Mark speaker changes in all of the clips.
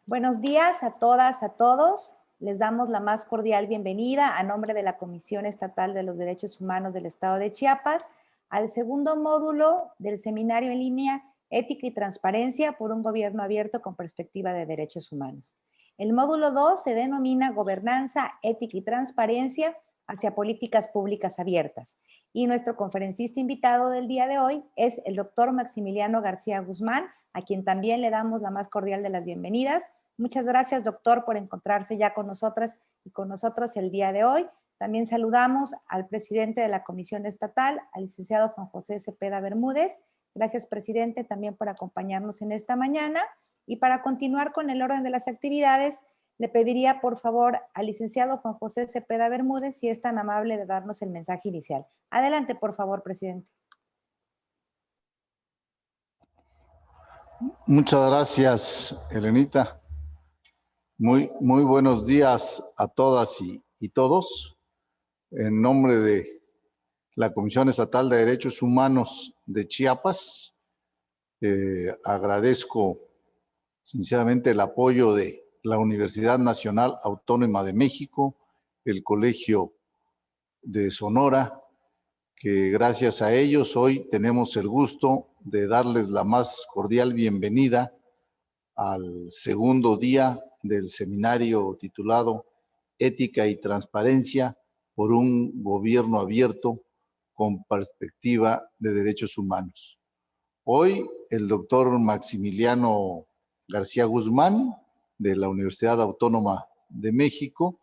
Speaker 1: Buenos días a todas, a todos. Les damos la más cordial bienvenida a nombre de la Comisión Estatal de los Derechos Humanos del Estado de Chiapas al segundo módulo del seminario en línea Ética y Transparencia por un Gobierno Abierto con Perspectiva de Derechos Humanos. El módulo 2 se denomina Gobernanza, Ética y Transparencia hacia Políticas Públicas Abiertas. Y nuestro conferencista invitado del día de hoy es el doctor Maximiliano García Guzmán, a quien también le damos la más cordial de las bienvenidas. Muchas gracias, doctor, por encontrarse ya con nosotras y con nosotros el día de hoy. También saludamos al presidente de la Comisión Estatal, al licenciado Juan José Cepeda Bermúdez. Gracias, presidente, también por acompañarnos en esta mañana. Y para continuar con el orden de las actividades, le pediría, por favor, al licenciado Juan José Cepeda Bermúdez si es tan amable de darnos el mensaje inicial. Adelante, por favor, presidente.
Speaker 2: Muchas gracias, Elenita. Muy buenos días a todas y todos. En nombre de la Comisión Estatal de Derechos Humanos de Chiapas, agradezco sinceramente el apoyo de la Universidad Nacional Autónoma de México, el Colegio de Sonora, que gracias a ellos hoy tenemos el gusto de darles la más cordial bienvenida al segundo día del seminario titulado Ética y Transparencia por un Gobierno Abierto con Perspectiva de Derechos Humanos. Hoy el doctor Maximiliano García Guzmán, de la Universidad Autónoma de México,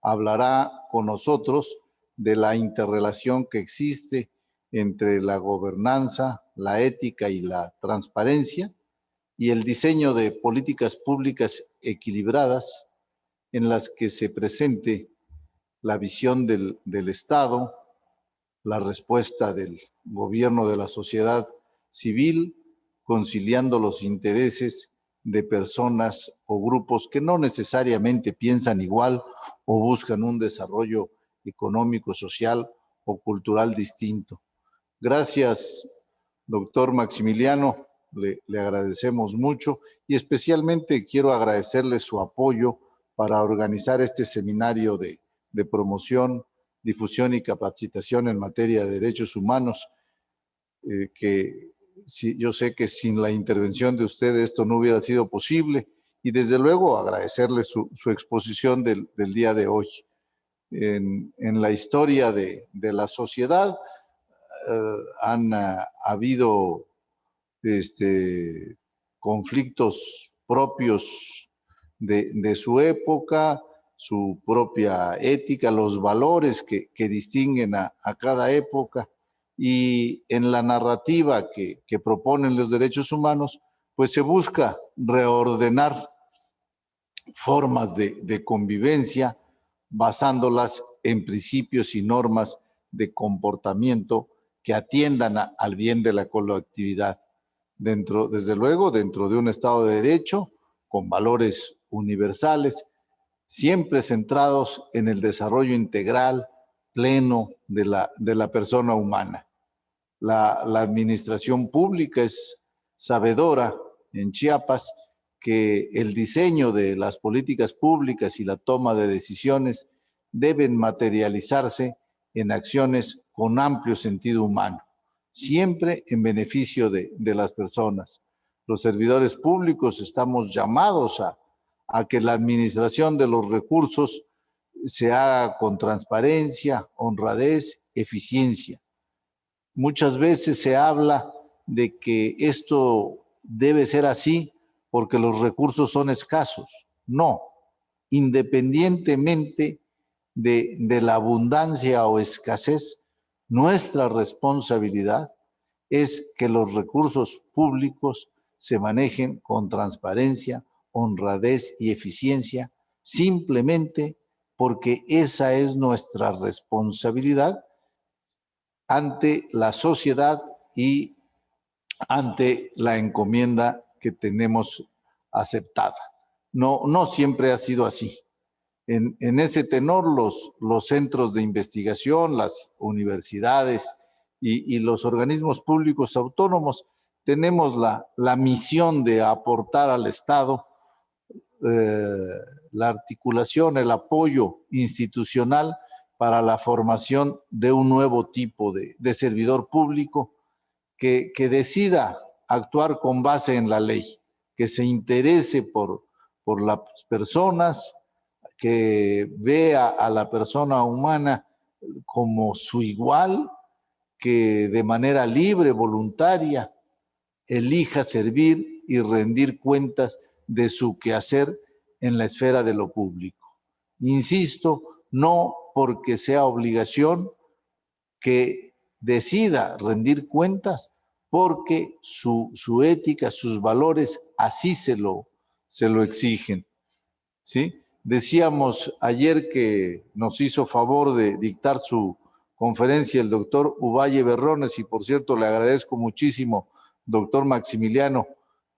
Speaker 2: hablará con nosotros de la interrelación que existe entre la gobernanza, la ética y la transparencia, y el diseño de políticas públicas equilibradas en las que se presente la visión del Estado, la respuesta del gobierno de la sociedad civil, conciliando los intereses de personas o grupos que no necesariamente piensan igual o buscan un desarrollo económico, social o cultural distinto. Gracias, doctor Maximiliano. Le agradecemos mucho y especialmente quiero agradecerle su apoyo para organizar este seminario de promoción, difusión y capacitación en materia de derechos humanos, yo sé que sin la intervención de usted esto no hubiera sido posible, y desde luego agradecerle su exposición del día de hoy. En la historia de la sociedad han habido conflictos propios de su época, su propia ética, los valores que distinguen a cada época, y en la narrativa que proponen los derechos humanos, pues se busca reordenar formas de convivencia basándolas en principios y normas de comportamiento que atiendan al bien de la colectividad. Desde luego, dentro de un Estado de Derecho, con valores universales, siempre centrados en el desarrollo integral, pleno de la persona humana. La administración pública es sabedora en Chiapas que el diseño de las políticas públicas y la toma de decisiones deben materializarse en acciones con amplio sentido humano, siempre en beneficio de las personas. Los servidores públicos estamos llamados a que la administración de los recursos se haga con transparencia, honradez, eficiencia. Muchas veces se habla de que esto debe ser así porque los recursos son escasos. No, independientemente de la abundancia o escasez, nuestra responsabilidad es que los recursos públicos se manejen con transparencia, honradez y eficiencia, simplemente porque esa es nuestra responsabilidad ante la sociedad y ante la encomienda que tenemos aceptada. No siempre ha sido así. En ese tenor, los centros de investigación, las universidades y los organismos públicos autónomos tenemos la misión de aportar al Estado la articulación, el apoyo institucional para la formación de un nuevo tipo de servidor público que decida actuar con base en la ley, que se interese por las personas, que vea a la persona humana como su igual, que de manera libre, voluntaria, elija servir y rendir cuentas de su quehacer en la esfera de lo público. Insisto, no porque sea obligación que decida rendir cuentas, porque su ética, sus valores así se lo exigen, ¿sí? Decíamos ayer que nos hizo favor de dictar su conferencia el doctor Uvalle Berrones, y por cierto le agradezco muchísimo, doctor Maximiliano,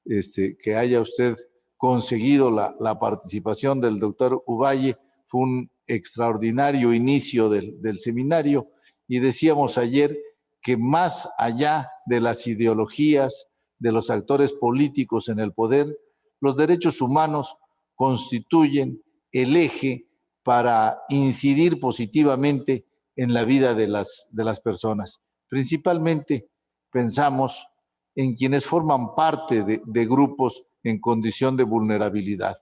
Speaker 2: que haya usted conseguido la participación del doctor Uvalle. Fue un extraordinario inicio del seminario, y decíamos ayer que más allá de las ideologías, de los actores políticos en el poder, los derechos humanos constituyen el eje para incidir positivamente en la vida de las personas. Principalmente pensamos en quienes forman parte de grupos en condición de vulnerabilidad.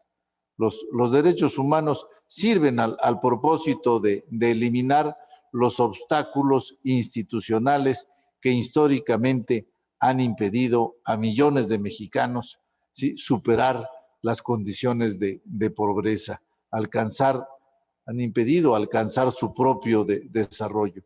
Speaker 2: Los derechos humanos sirven al propósito de eliminar los obstáculos institucionales que históricamente han impedido a millones de mexicanos, ¿sí?, superar las condiciones de pobreza, han impedido alcanzar su propio desarrollo.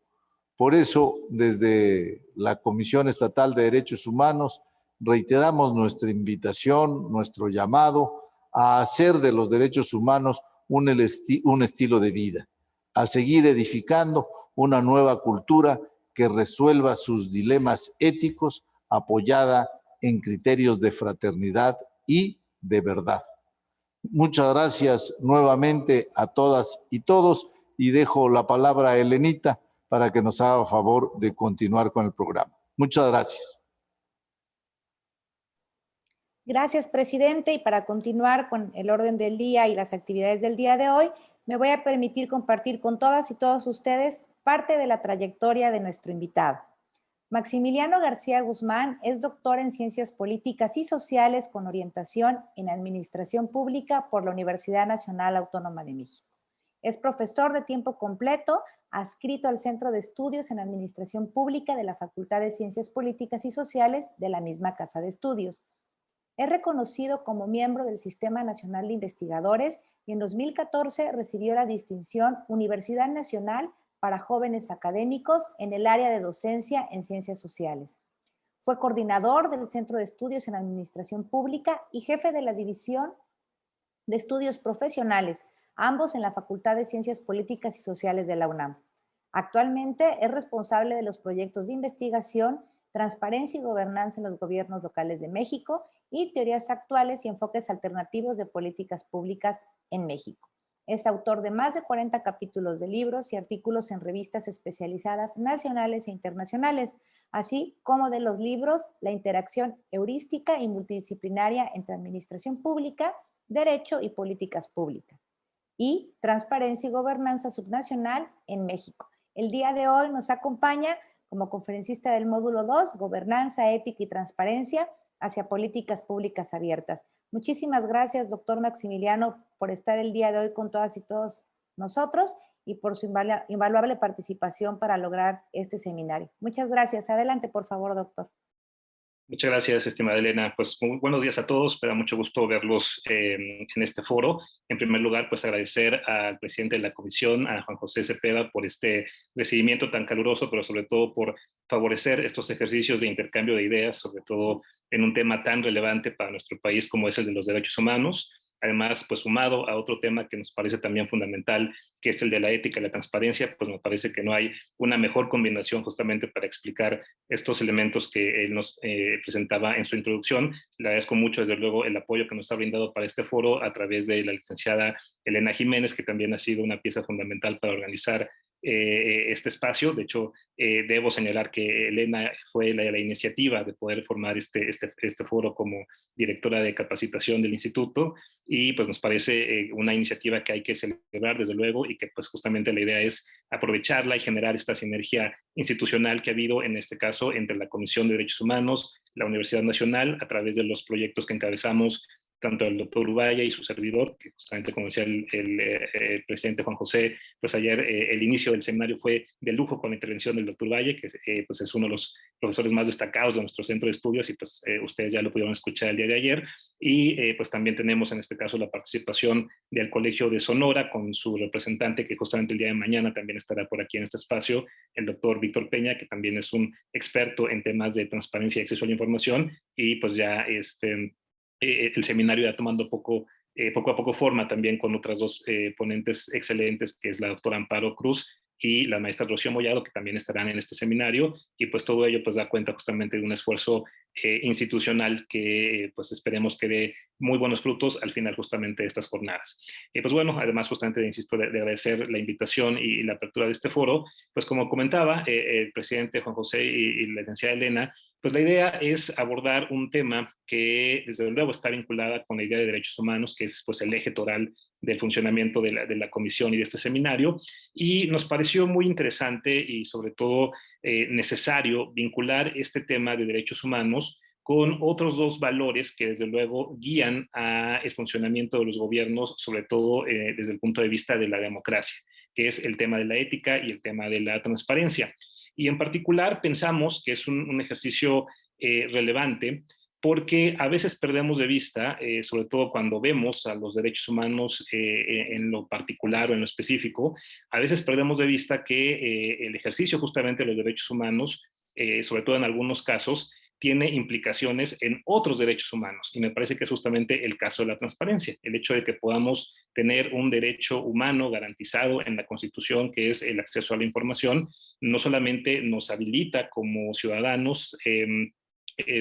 Speaker 2: Por eso, desde la Comisión Estatal de Derechos Humanos, reiteramos nuestra invitación, nuestro llamado a hacer de los derechos humanos un estilo de vida, a seguir edificando una nueva cultura que resuelva sus dilemas éticos apoyada en criterios de fraternidad y de verdad. Muchas gracias nuevamente a todas y todos, y dejo la palabra a Elenita para que nos haga favor de continuar con el programa. Muchas gracias.
Speaker 1: Gracias, presidente. Y para continuar con el orden del día y las actividades del día de hoy, me voy a permitir compartir con todas y todos ustedes parte de la trayectoria de nuestro invitado. Maximiliano García Guzmán es doctor en Ciencias Políticas y Sociales con orientación en Administración Pública por la Universidad Nacional Autónoma de México. Es profesor de tiempo completo, adscrito al Centro de Estudios en Administración Pública de la Facultad de Ciencias Políticas y Sociales de la misma Casa de Estudios. Es reconocido como miembro del Sistema Nacional de Investigadores y en 2014 recibió la distinción Universidad Nacional para Jóvenes Académicos en el área de docencia en Ciencias Sociales. Fue coordinador del Centro de Estudios en Administración Pública y jefe de la División de Estudios Profesionales, ambos en la Facultad de Ciencias Políticas y Sociales de la UNAM. Actualmente es responsable de los proyectos de investigación, transparencia y gobernanza en los gobiernos locales de México y teorías actuales y enfoques alternativos de políticas públicas en México. Es autor de más de 40 capítulos de libros y artículos en revistas especializadas nacionales e internacionales, así como de los libros La interacción heurística y multidisciplinaria entre administración pública, derecho y políticas públicas, y Transparencia y Gobernanza Subnacional en México. El día de hoy nos acompaña como conferencista del módulo 2, Gobernanza, Ética y Transparencia hacia Políticas Públicas Abiertas. Muchísimas gracias, doctor Maximiliano, por estar el día de hoy con todas y todos nosotros y por su invaluable participación para lograr este seminario. Muchas gracias. Adelante, por favor, doctor.
Speaker 3: Muchas gracias, estimada Elena. Pues muy buenos días a todos. Me da mucho gusto verlos en este foro. En primer lugar, pues agradecer al presidente de la comisión, a Juan José Cepeda, por este recibimiento tan caluroso, pero sobre todo por favorecer estos ejercicios de intercambio de ideas, sobre todo en un tema tan relevante para nuestro país como es el de los derechos humanos. Además, pues sumado a otro tema que nos parece también fundamental, que es el de la ética y la transparencia, pues me parece que no hay una mejor combinación justamente para explicar estos elementos que él nos presentaba en su introducción. Le agradezco mucho, desde luego, el apoyo que nos ha brindado para este foro a través de la licenciada Elena Jiménez, que también ha sido una pieza fundamental para organizar este espacio. De hecho, debo señalar que Elena fue la iniciativa de poder formar este foro como directora de capacitación del instituto, y pues nos parece una iniciativa que hay que celebrar desde luego, y que pues justamente la idea es aprovecharla y generar esta sinergia institucional que ha habido en este caso entre la Comisión de Derechos Humanos, la Universidad Nacional, a través de los proyectos que encabezamos tanto el doctor Ubaya y su servidor, que justamente como decía el presidente Juan José, pues ayer el inicio del seminario fue de lujo con la intervención del doctor Valle, que pues es uno de los profesores más destacados de nuestro centro de estudios, y pues ustedes ya lo pudieron escuchar el día de ayer. Y pues también tenemos en este caso la participación del Colegio de Sonora con su representante, que justamente el día de mañana también estará por aquí en este espacio, el doctor Víctor Peña, que también es un experto en temas de transparencia y acceso a la información, y pues ya el seminario ya tomando poco a poco forma también con otras dos ponentes excelentes, que es la doctora Amparo Cruz y la maestra Rocío Mollado, que también estarán en este seminario, y pues todo ello pues da cuenta justamente de un esfuerzo institucional que pues esperemos que dé muy buenos frutos al final justamente de estas jornadas. Y pues bueno, además justamente insisto de agradecer la invitación y la apertura de este foro, pues como comentaba el presidente Juan José y la licenciada Elena, pues la idea es abordar un tema que desde luego está vinculada con la idea de derechos humanos, que es pues el eje toral del funcionamiento de la comisión y de este seminario, y nos pareció muy interesante y sobre todo necesario vincular este tema de derechos humanos con otros dos valores que desde luego guían a el funcionamiento de los gobiernos, sobre todo desde el punto de vista de la democracia, que es el tema de la ética y el tema de la transparencia. Y en particular pensamos que es un ejercicio relevante porque a veces perdemos de vista, sobre todo cuando vemos a los derechos humanos en lo particular o en lo específico, a veces perdemos de vista que el ejercicio justamente de los derechos humanos, sobre todo en algunos casos, tiene implicaciones en otros derechos humanos. Y me parece que es justamente el caso de la transparencia, el hecho de que podamos tener un derecho humano garantizado en la Constitución, que es el acceso a la información, no solamente nos habilita como ciudadanos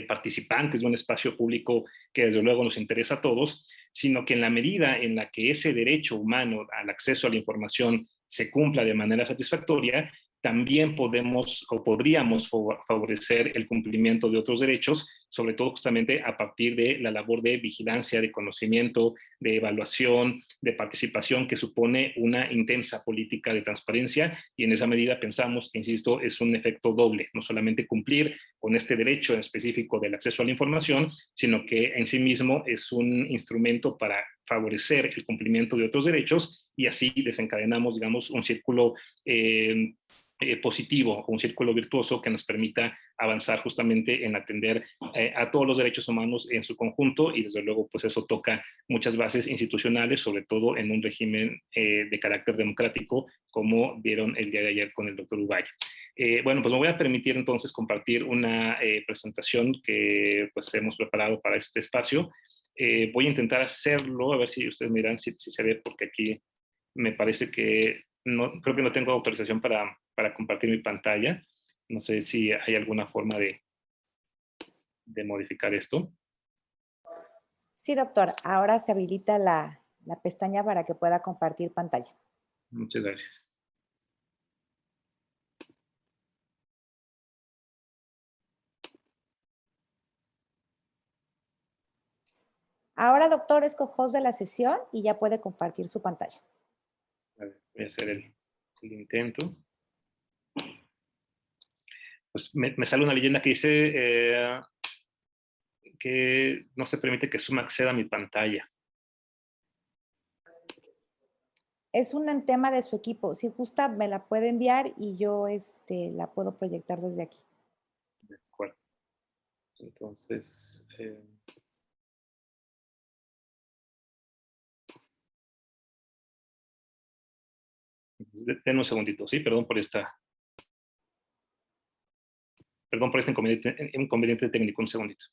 Speaker 3: participantes de un espacio público que desde luego nos interesa a todos, sino que en la medida en la que ese derecho humano al acceso a la información se cumpla de manera satisfactoria, también podemos o podríamos favorecer el cumplimiento de otros derechos, sobre todo justamente a partir de la labor de vigilancia, de conocimiento, de evaluación, de participación que supone una intensa política de transparencia, y en esa medida pensamos que, insisto, es un efecto doble, no solamente cumplir con este derecho en específico del acceso a la información, sino que en sí mismo es un instrumento para favorecer el cumplimiento de otros derechos, y así desencadenamos, digamos, un círculo positivo, un círculo virtuoso que nos permita avanzar justamente en atender a todos los derechos humanos en su conjunto, y desde luego pues eso toca muchas bases institucionales, sobre todo en un régimen de carácter democrático, como vieron el día de ayer con el doctor Ubaya. Bueno, pues me voy a permitir entonces compartir una presentación que pues hemos preparado para este espacio. Voy a intentar hacerlo, a ver si ustedes me dirán si se ve, porque aquí me parece que no, creo que no tengo autorización para compartir mi pantalla. No sé si hay alguna forma de modificar esto.
Speaker 1: Sí, doctor. Ahora se habilita la pestaña para que pueda compartir pantalla.
Speaker 3: Muchas gracias.
Speaker 1: Ahora, doctor, es co-host de la sesión y ya puede compartir su pantalla.
Speaker 3: A ver, voy a hacer el intento. Pues me sale una leyenda que dice que no se permite que Zoom acceda a mi pantalla.
Speaker 1: Es un tema de su equipo. Si gusta, me la puede enviar y yo la puedo proyectar desde aquí.
Speaker 3: De acuerdo. Entonces, denme un segundito, ¿sí? Perdón por este inconveniente técnico, un segundito.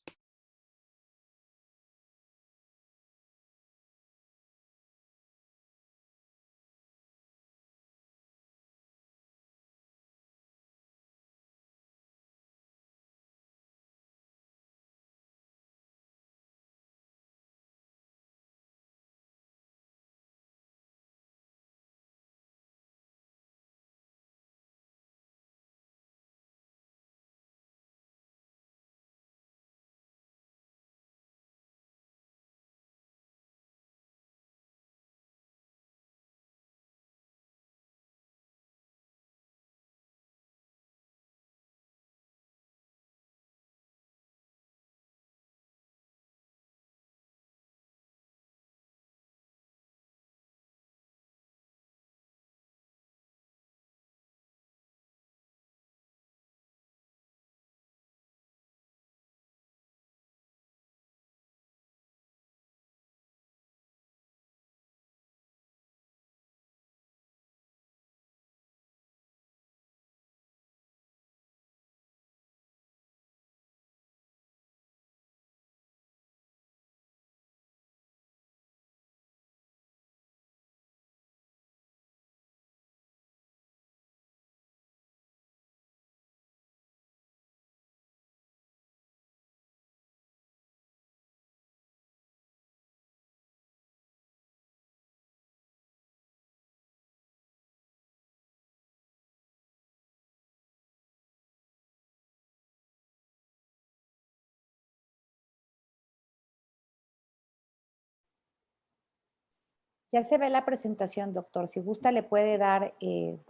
Speaker 1: Ya se ve la presentación, doctor. Si gusta, le puede dar en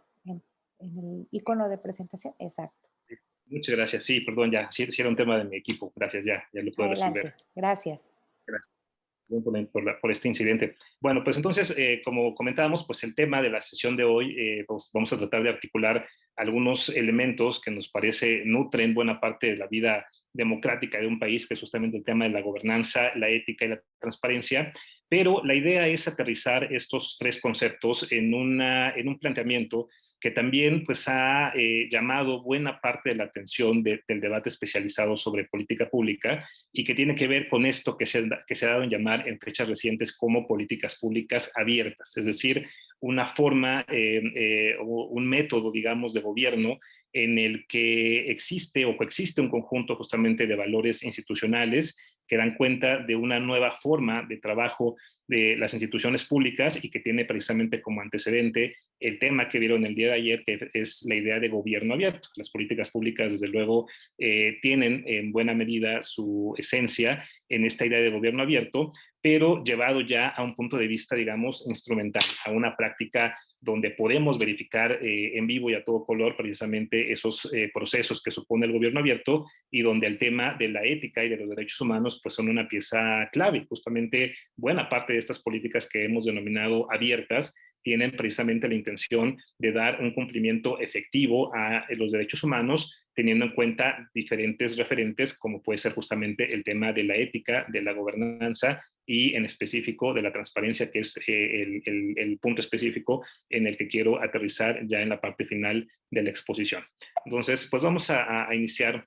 Speaker 1: el icono de presentación. Exacto.
Speaker 3: Muchas gracias. Sí, perdón, ya, sí era un tema de mi equipo. Gracias, ya lo puedo resolver.
Speaker 1: Adelante. Gracias.
Speaker 3: Gracias por este incidente. Bueno, pues entonces, como comentábamos, pues el tema de la sesión de hoy, pues vamos a tratar de articular algunos elementos que nos parece nutren buena parte de la vida democrática de un país, que es justamente el tema de la gobernanza, la ética y la transparencia. Pero la idea es aterrizar estos tres conceptos en un planteamiento que también pues, ha llamado buena parte de la atención del debate especializado sobre política pública y que tiene que ver con esto que se ha dado en llamar en fechas recientes como políticas públicas abiertas, es decir, una forma o un método, digamos, de gobierno en el que existe o coexiste un conjunto justamente de valores institucionales que dan cuenta de una nueva forma de trabajo de las instituciones públicas y que tiene precisamente como antecedente el tema que vieron el día de ayer, que es la idea de gobierno abierto. Las políticas públicas, desde luego, tienen en buena medida su esencia en esta idea de gobierno abierto, pero llevado ya a un punto de vista, digamos, instrumental, a una práctica donde podemos verificar en vivo y a todo color precisamente esos procesos que supone el gobierno abierto y donde el tema de la ética y de los derechos humanos pues son una pieza clave. Justamente buena parte de estas políticas que hemos denominado abiertas tienen precisamente la intención de dar un cumplimiento efectivo a los derechos humanos, teniendo en cuenta diferentes referentes, como puede ser justamente el tema de la ética, de la gobernanza y en específico de la transparencia, que es el punto específico en el que quiero aterrizar ya en la parte final de la exposición. Entonces, pues vamos a iniciar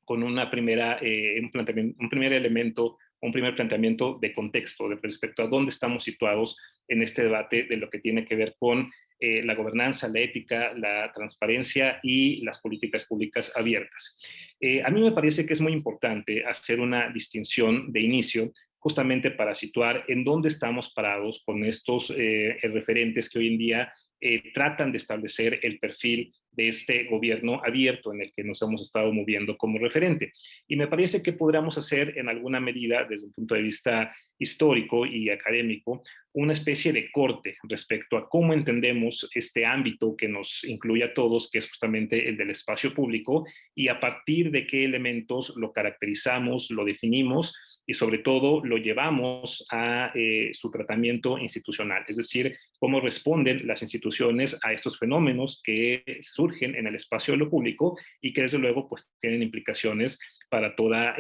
Speaker 3: con una primera, un primer elemento, un primer planteamiento de contexto de respecto a dónde estamos situados en este debate de lo que tiene que ver con la gobernanza, la ética, la transparencia y las políticas públicas abiertas. A mí me parece que es muy importante hacer una distinción de inicio justamente para situar en dónde estamos parados con estos referentes que hoy en día tratan de establecer el perfil de este gobierno abierto en el que nos hemos estado moviendo como referente. Y me parece que podríamos hacer en alguna medida, desde un punto de vista histórico y académico, una especie de corte respecto a cómo entendemos este ámbito que nos incluye a todos, que es justamente el del espacio público, y a partir de qué elementos lo caracterizamos, lo definimos y sobre todo lo llevamos a su tratamiento institucional, es decir, cómo responden las instituciones a estos fenómenos que surgen en el espacio de lo público y que desde luego pues tienen implicaciones para todas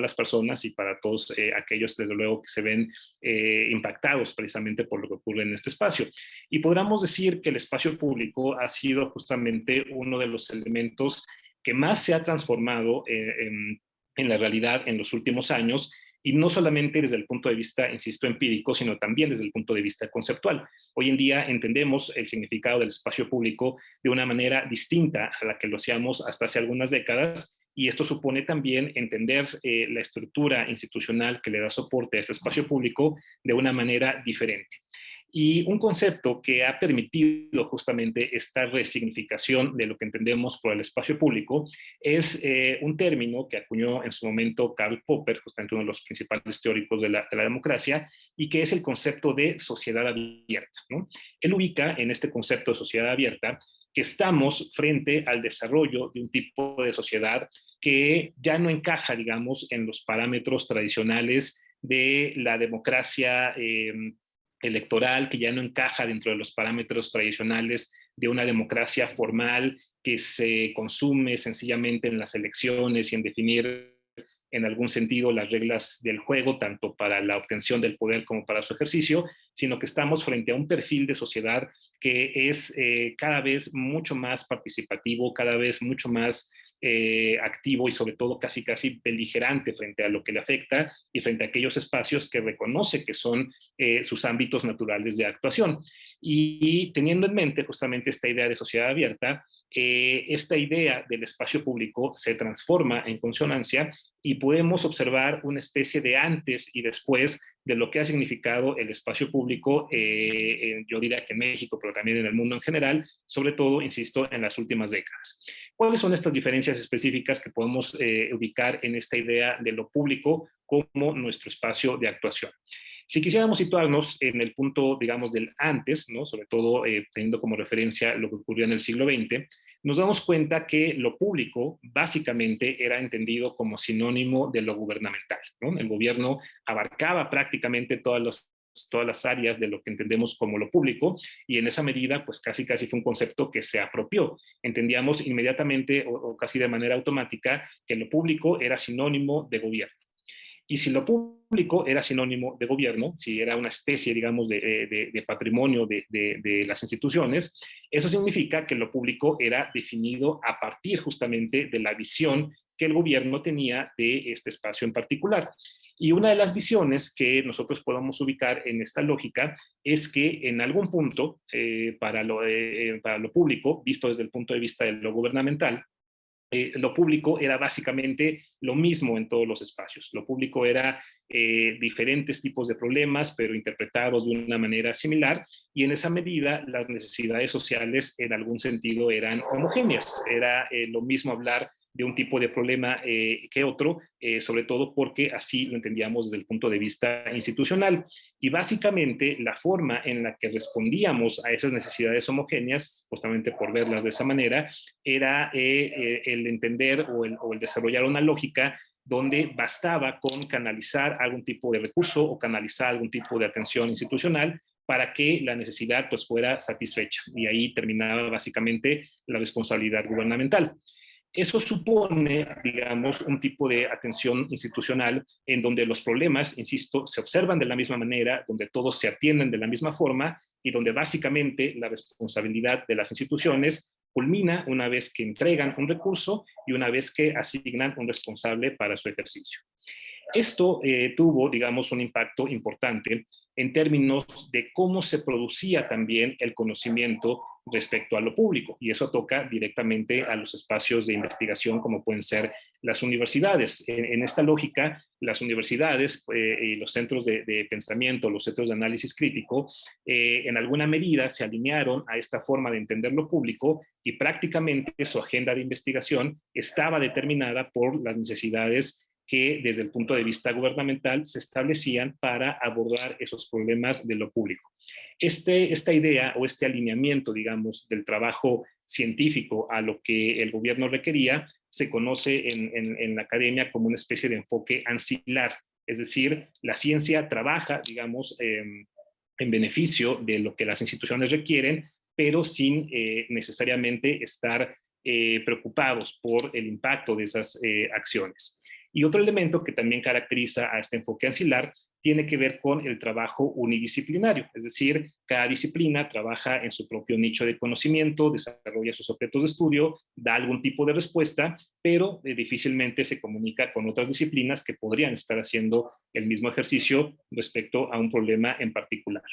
Speaker 3: las personas y para todos aquellos desde luego que se ven impactados precisamente por lo que ocurre en este espacio. Y podríamos decir que el espacio público ha sido justamente uno de los elementos que más se ha transformado en la realidad en los últimos años, y no solamente desde el punto de vista, insisto, empírico, sino también desde el punto de vista conceptual. Hoy en día entendemos el significado del espacio público de una manera distinta a la que lo hacíamos hasta hace algunas décadas, y esto supone también entender la estructura institucional que le da soporte a este espacio público de una manera diferente. Y un concepto que ha permitido justamente esta resignificación de lo que entendemos por el espacio público es un término que acuñó en su momento Karl Popper, justamente uno de los principales teóricos de la democracia, y que es el concepto de sociedad abierta, ¿no? Él ubica en este concepto de sociedad abierta que estamos frente al desarrollo de un tipo de sociedad que ya no encaja, digamos, en los parámetros tradicionales de la democracia electoral, que ya no encaja dentro de los parámetros tradicionales de una democracia formal que se consume sencillamente en las elecciones y en definir en algún sentido las reglas del juego, tanto para la obtención del poder como para su ejercicio, sino que estamos frente a un perfil de sociedad que es cada vez mucho más participativo, cada vez mucho más activo y sobre todo casi beligerante frente a lo que le afecta y frente a aquellos espacios que reconoce que son sus ámbitos naturales de actuación. Y teniendo en mente justamente esta idea de sociedad abierta, esta idea del espacio público se transforma en consonancia y podemos observar una especie de antes y después de lo que ha significado el espacio público, yo diría que en México, pero también en el mundo en general, sobre todo, insisto, en las últimas décadas. ¿Cuáles son estas diferencias específicas que podemos ubicar en esta idea de lo público como nuestro espacio de actuación? Si quisiéramos situarnos en el punto, digamos, del antes, ¿no? Sobre todo teniendo como referencia lo que ocurrió en el siglo XX, nos damos cuenta que lo público básicamente era entendido como sinónimo de lo gubernamental, ¿no? El gobierno abarcaba prácticamente todas las áreas de lo que entendemos como lo público, y en esa medida, pues casi fue un concepto que se apropió. Entendíamos inmediatamente o casi de manera automática que lo público era sinónimo de gobierno. Y si lo público era sinónimo de gobierno, si era una especie, digamos, de patrimonio de las instituciones, eso significa que lo público era definido a partir justamente de la visión que el gobierno tenía de este espacio en particular. Y una de las visiones que nosotros podemos ubicar en esta lógica es que en algún punto, para lo público, visto desde el punto de vista de lo gubernamental, lo público era básicamente lo mismo en todos los espacios. Lo público era diferentes tipos de problemas, pero interpretados de una manera similar, y en esa medida las necesidades sociales en algún sentido eran homogéneas. Era lo mismo hablar de un tipo de problema que otro, sobre todo porque así lo entendíamos desde el punto de vista institucional. Y básicamente la forma en la que respondíamos a esas necesidades homogéneas, justamente por verlas de esa manera, era el entender o el desarrollar una lógica donde bastaba con canalizar algún tipo de recurso o canalizar algún tipo de atención institucional para que la necesidad pues fuera satisfecha. Y ahí terminaba básicamente la responsabilidad gubernamental. Eso supone, digamos, un tipo de atención institucional en donde los problemas, insisto, se observan de la misma manera, donde todos se atienden de la misma forma y donde básicamente la responsabilidad de las instituciones culmina una vez que entregan un recurso y una vez que asignan un responsable para su ejercicio. Esto tuvo, digamos, un impacto importante en términos de cómo se producía también el conocimiento respecto a lo público, y eso toca directamente a los espacios de investigación como pueden ser las universidades. En esta lógica, las universidades y los centros de pensamiento, los centros de análisis crítico, en alguna medida se alinearon a esta forma de entender lo público, y prácticamente su agenda de investigación estaba determinada por las necesidades que desde el punto de vista gubernamental se establecían para abordar esos problemas de lo público. Esta idea o este alineamiento, digamos, del trabajo científico a lo que el gobierno requería, se conoce en la academia como una especie de enfoque ancilar, es decir, la ciencia trabaja, digamos, en beneficio de lo que las instituciones requieren, pero sin necesariamente estar preocupados por el impacto de esas acciones. Y otro elemento que también caracteriza a este enfoque ancilar tiene que ver con el trabajo unidisciplinario, es decir, cada disciplina trabaja en su propio nicho de conocimiento, desarrolla sus objetos de estudio, da algún tipo de respuesta, pero difícilmente se comunica con otras disciplinas que podrían estar haciendo el mismo ejercicio respecto a un problema en particular.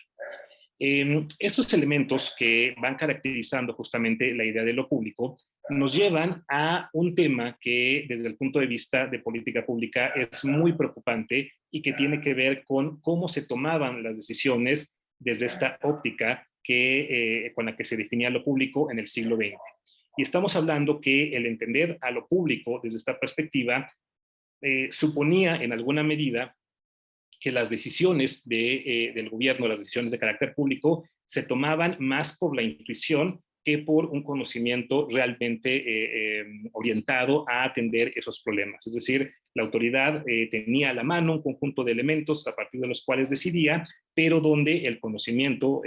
Speaker 3: Estos elementos que van caracterizando justamente la idea de lo público nos llevan a un tema que desde el punto de vista de política pública es muy preocupante y que tiene que ver con cómo se tomaban las decisiones desde esta óptica con la que se definía lo público en el siglo XX. Y estamos hablando que el entender a lo público desde esta perspectiva suponía en alguna medida que las decisiones del gobierno, las decisiones de carácter público, se tomaban más por la intuición que por un conocimiento realmente orientado a atender esos problemas. Es decir, la autoridad tenía a la mano un conjunto de elementos a partir de los cuales decidía, pero donde el conocimiento,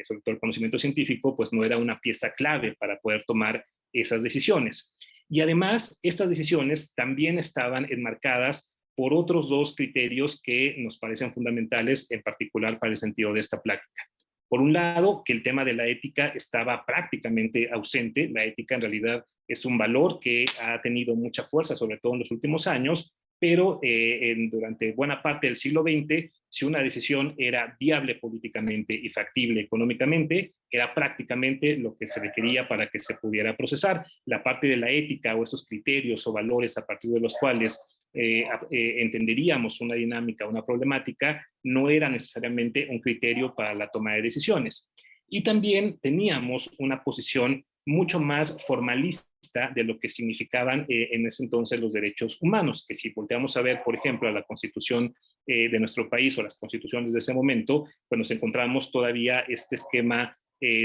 Speaker 3: sobre todo el conocimiento científico, pues no era una pieza clave para poder tomar esas decisiones. Y además, estas decisiones también estaban enmarcadas por otros dos criterios que nos parecen fundamentales, en particular para el sentido de esta plática. Por un lado, que el tema de la ética estaba prácticamente ausente. La ética en realidad es un valor que ha tenido mucha fuerza, sobre todo en los últimos años, pero durante buena parte del siglo XX, si una decisión era viable políticamente y factible económicamente, era prácticamente lo que se requería para que se pudiera procesar. La parte de la ética o estos criterios o valores a partir de los cuales entenderíamos una dinámica, una problemática, no era necesariamente un criterio para la toma de decisiones. Y también teníamos una posición mucho más formalista de lo que significaban en ese entonces los derechos humanos, que si volteamos a ver, por ejemplo, a la Constitución de nuestro país o las constituciones de ese momento, pues nos encontramos todavía este esquema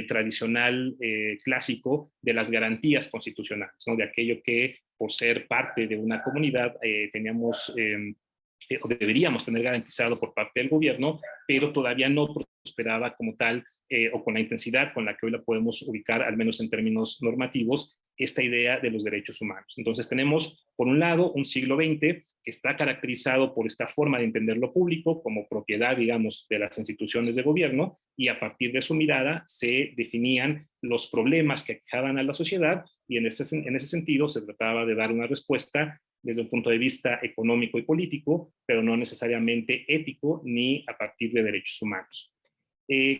Speaker 3: tradicional, clásico, de las garantías constitucionales, ¿no? De aquello que por ser parte de una comunidad teníamos o deberíamos tener garantizado por parte del gobierno, pero todavía no prosperaba como tal o con la intensidad con la que hoy la podemos ubicar, al menos en términos normativos, esta idea de los derechos humanos. Entonces tenemos, por un lado, un siglo XX que está caracterizado por esta forma de entender lo público como propiedad, digamos, de las instituciones de gobierno, y a partir de su mirada se definían los problemas que aquejaban a la sociedad, y en ese sentido se trataba de dar una respuesta desde un punto de vista económico y político, pero no necesariamente ético ni a partir de derechos humanos.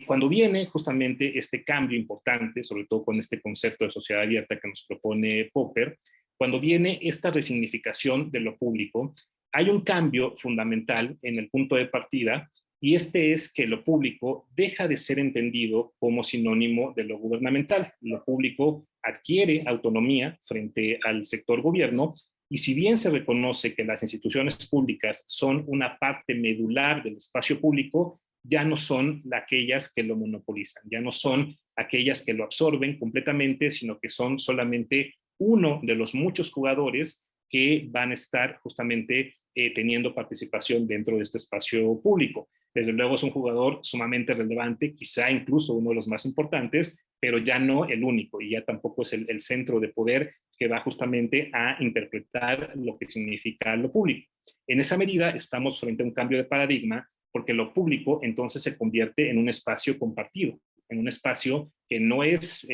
Speaker 3: Cuando viene justamente este cambio importante, sobre todo con este concepto de sociedad abierta que nos propone Popper, cuando viene esta resignificación de lo público, hay un cambio fundamental en el punto de partida, y este es que lo público deja de ser entendido como sinónimo de lo gubernamental. Lo público adquiere autonomía frente al sector gobierno, y si bien se reconoce que las instituciones públicas son una parte medular del espacio público, ya no son aquellas que lo monopolizan, ya no son aquellas que lo absorben completamente, sino que son solamente uno de los muchos jugadores que van a estar justamente teniendo participación dentro de este espacio público. Desde luego es un jugador sumamente relevante, quizá incluso uno de los más importantes, pero ya no el único, y ya tampoco es el centro de poder que va justamente a interpretar lo que significa lo público. En esa medida estamos frente a un cambio de paradigma, porque lo público entonces se convierte en un espacio compartido, en un espacio que no es,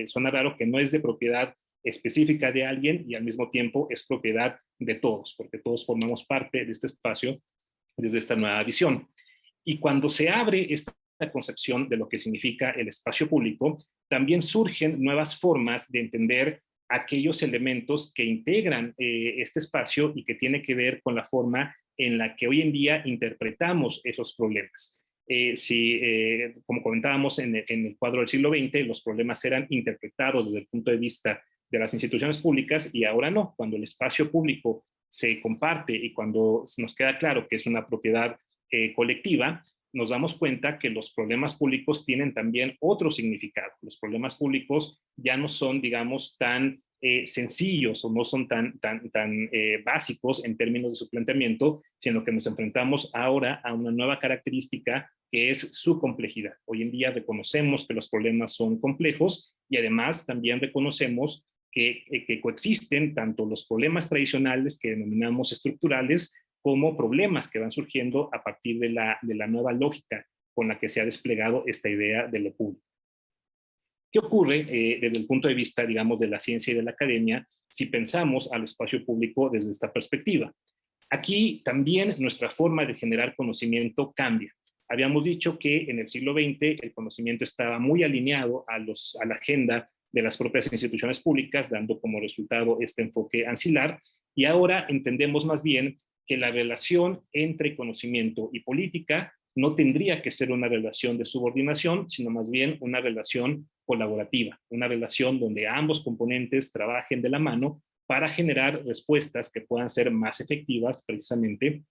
Speaker 3: suena raro, que no es de propiedad específica de alguien y al mismo tiempo es propiedad de todos, porque todos formamos parte de este espacio desde esta nueva visión. Y cuando se abre esta concepción de lo que significa el espacio público, también surgen nuevas formas de entender aquellos elementos que integran este espacio y que tiene que ver con la forma en la que hoy en día interpretamos esos problemas. Como comentábamos en el cuadro del siglo XX, los problemas eran interpretados desde el punto de vista de las instituciones públicas, y ahora no. Cuando el espacio público se comparte y cuando nos queda claro que es una propiedad colectiva, nos damos cuenta que los problemas públicos tienen también otro significado. Los problemas públicos ya no son, digamos, tan sencillos o no son tan básicos en términos de su planteamiento, sino que nos enfrentamos ahora a una nueva característica que es su complejidad. Hoy en día reconocemos que los problemas son complejos, y además también reconocemos que coexisten tanto los problemas tradicionales que denominamos estructurales como problemas que van surgiendo a partir de la nueva lógica con la que se ha desplegado esta idea de lo público. ¿Qué ocurre desde el punto de vista, digamos, de la ciencia y de la academia si pensamos al espacio público desde esta perspectiva? Aquí también nuestra forma de generar conocimiento cambia. Habíamos dicho que en el siglo XX el conocimiento estaba muy alineado a la agenda de las propias instituciones públicas, dando como resultado este enfoque ancilar, y ahora entendemos más bien que la relación entre conocimiento y política no tendría que ser una relación de subordinación, sino más bien una relación colaborativa, una relación donde ambos componentes trabajen de la mano para generar respuestas que puedan ser más efectivas precisamente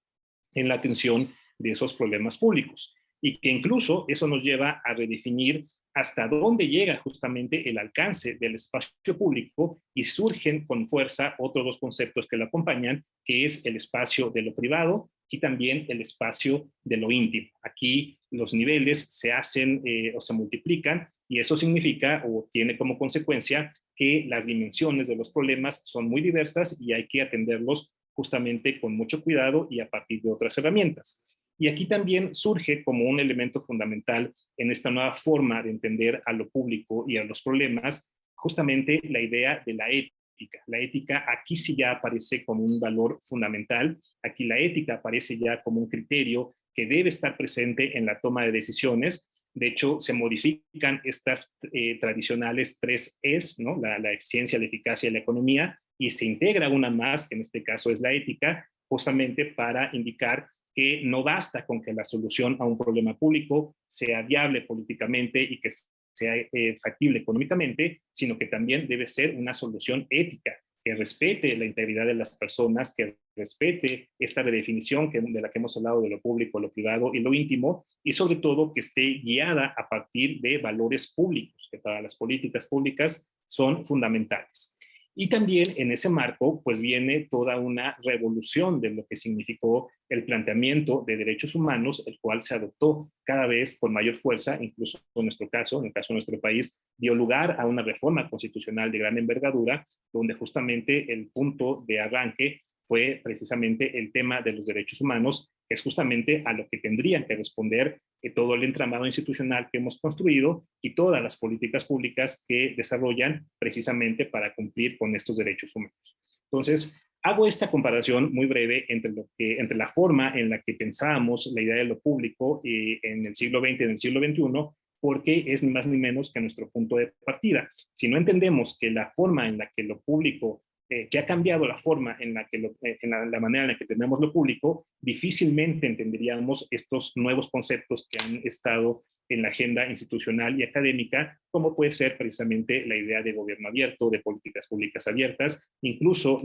Speaker 3: en la atención de esos problemas públicos. Y que incluso eso nos lleva a redefinir hasta dónde llega justamente el alcance del espacio público, y surgen con fuerza otros dos conceptos que lo acompañan, que es el espacio de lo privado y también el espacio de lo íntimo. Aquí los niveles se hacen o se multiplican, y eso significa o tiene como consecuencia que las dimensiones de los problemas son muy diversas y hay que atenderlos justamente con mucho cuidado y a partir de otras herramientas. Y aquí también surge como un elemento fundamental en esta nueva forma de entender a lo público y a los problemas, justamente la idea de la ética. La ética aquí sí ya aparece como un valor fundamental. Aquí la ética aparece ya como un criterio que debe estar presente en la toma de decisiones. De hecho, se modifican estas tradicionales 3 Es, ¿no? La eficiencia, la eficacia y la economía, y se integra una más, que en este caso es la ética, justamente para indicar que no basta con que la solución a un problema público sea viable políticamente y que sea factible económicamente, sino que también debe ser una solución ética, que respete la integridad de las personas, que respete esta redefinición de la que hemos hablado de lo público, lo privado y lo íntimo, y sobre todo que esté guiada a partir de valores públicos, que para las políticas públicas son fundamentales. Y también en ese marco, pues viene toda una revolución de lo que significó el planteamiento de derechos humanos, el cual se adoptó cada vez con mayor fuerza, incluso en nuestro caso, en el caso de nuestro país, dio lugar a una reforma constitucional de gran envergadura, donde justamente el punto de arranque fue precisamente el tema de los derechos humanos, que es justamente a lo que tendrían que responder todo el entramado institucional que hemos construido y todas las políticas públicas que desarrollan precisamente para cumplir con estos derechos humanos. Entonces, hago esta comparación muy breve entre la forma en la que pensábamos la idea de lo público en el siglo XX y en el siglo XXI, porque es ni más ni menos que nuestro punto de partida. Si no entendemos que la forma en la que lo público que ha cambiado la forma en la que la manera en la que tenemos lo público, difícilmente entenderíamos estos nuevos conceptos que han estado en la agenda institucional y académica, como puede ser precisamente la idea de gobierno abierto, de políticas públicas abiertas, incluso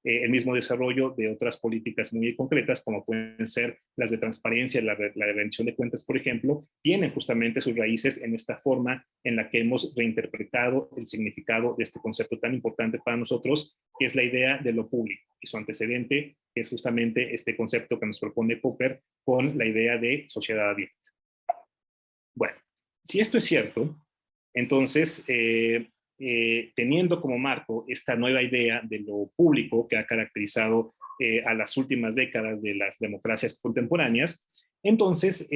Speaker 3: el mismo desarrollo de otras políticas muy concretas, como pueden ser las de transparencia, la rendición de cuentas, por ejemplo, tienen justamente sus raíces en esta forma en la que hemos reinterpretado el significado de este concepto tan importante para nosotros, que es la idea de lo público, y su antecedente, que es justamente este concepto que nos propone Popper con la idea de sociedad abierta. Bueno, si esto es cierto, entonces, teniendo como marco esta nueva idea de lo público que ha caracterizado a las últimas décadas de las democracias contemporáneas, entonces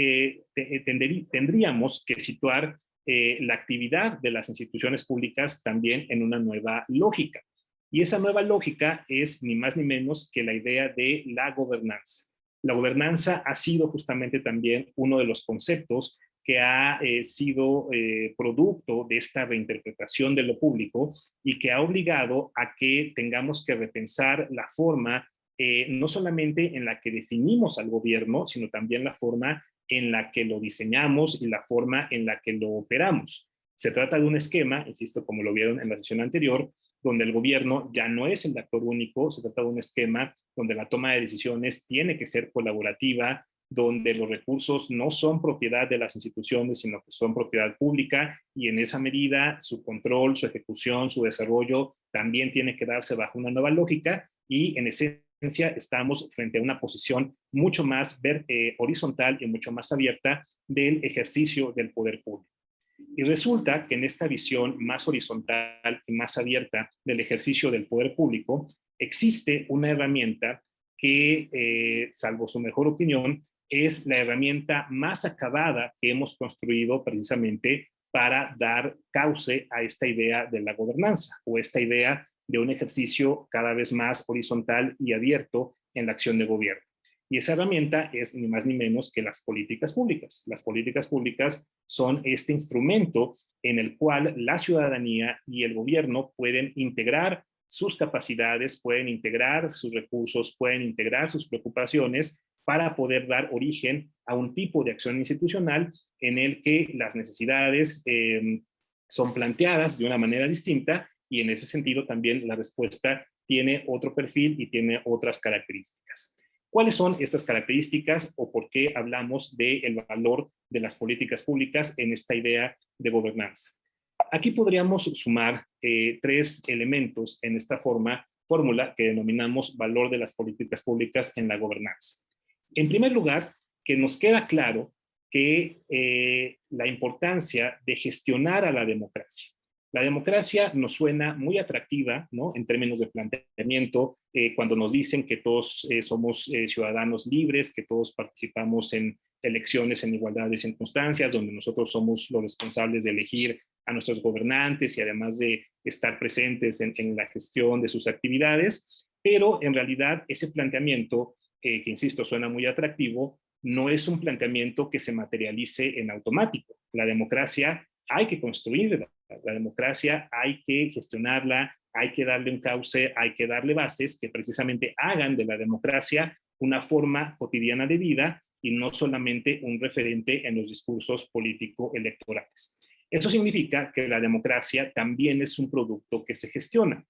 Speaker 3: tendríamos que situar la actividad de las instituciones públicas también en una nueva lógica. Y esa nueva lógica es ni más ni menos que la idea de la gobernanza. La gobernanza ha sido justamente también uno de los conceptos que ha sido producto de esta reinterpretación de lo público y que ha obligado a que tengamos que repensar la forma, no solamente en la que definimos al gobierno, sino también la forma en la que lo diseñamos y la forma en la que lo operamos. Se trata de un esquema, insisto, como lo vieron en la sesión anterior, donde el gobierno ya no es el actor único, se trata de un esquema donde la toma de decisiones tiene que ser colaborativa, donde los recursos no son propiedad de las instituciones, sino que son propiedad pública, y en esa medida su control, su ejecución, su desarrollo también tiene que darse bajo una nueva lógica, y en esencia estamos frente a una posición mucho más horizontal y mucho más abierta del ejercicio del poder público. Y resulta que en esta visión más horizontal y más abierta del ejercicio del poder público, existe una herramienta que, salvo su mejor opinión, es la herramienta más acabada que hemos construido precisamente para dar cauce a esta idea de la gobernanza o esta idea de un ejercicio cada vez más horizontal y abierto en la acción de gobierno. Y esa herramienta es ni más ni menos que las políticas públicas. Las políticas públicas son este instrumento en el cual la ciudadanía y el gobierno pueden integrar sus capacidades, pueden integrar sus recursos, pueden integrar sus preocupaciones para poder dar origen a un tipo de acción institucional en el que las necesidades son planteadas de una manera distinta, y en ese sentido también la respuesta tiene otro perfil y tiene otras características. ¿Cuáles son estas características o por qué hablamos del valor de las políticas públicas en esta idea de gobernanza? Aquí podríamos sumar tres elementos en esta fórmula que denominamos valor de las políticas públicas en la gobernanza. En primer lugar, que nos queda claro que la importancia de gestionar a la democracia. La democracia nos suena muy atractiva, ¿no?, en términos de planteamiento, cuando nos dicen que todos somos ciudadanos libres, que todos participamos en elecciones en igualdad de circunstancias, donde nosotros somos los responsables de elegir a nuestros gobernantes y además de estar presentes en la gestión de sus actividades, pero en realidad ese planteamiento, que insisto suena muy atractivo, no es un planteamiento que se materialice en automático. La democracia hay que construirla, la democracia hay que gestionarla, hay que darle un cauce, hay que darle bases que precisamente hagan de la democracia una forma cotidiana de vida y no solamente un referente en los discursos político-electorales. Eso significa que la democracia también es un producto que se gestiona.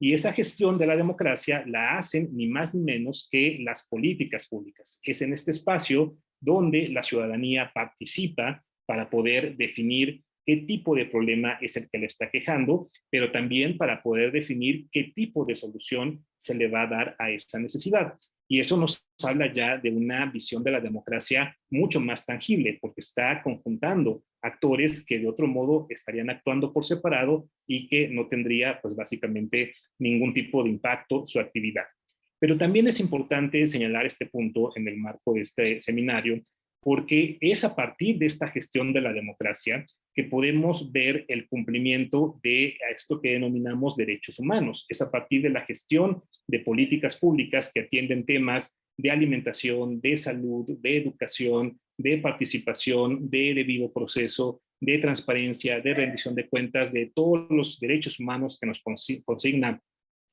Speaker 3: Y esa gestión de la democracia la hacen ni más ni menos que las políticas públicas. Es en este espacio donde la ciudadanía participa para poder definir qué tipo de problema es el que le está quejando, pero también para poder definir qué tipo de solución se le va a dar a esa necesidad. Y eso nos habla ya de una visión de la democracia mucho más tangible, porque está conjuntando actores que de otro modo estarían actuando por separado y que no tendría, pues básicamente, ningún tipo de impacto su actividad. Pero también es importante señalar este punto en el marco de este seminario, porque es a partir de esta gestión de la democracia que podemos ver el cumplimiento de esto que denominamos derechos humanos. Es a partir de la gestión de políticas públicas que atienden temas de alimentación, de salud, de educación, de participación, de debido proceso, de transparencia, de rendición de cuentas, de todos los derechos humanos que nos consigna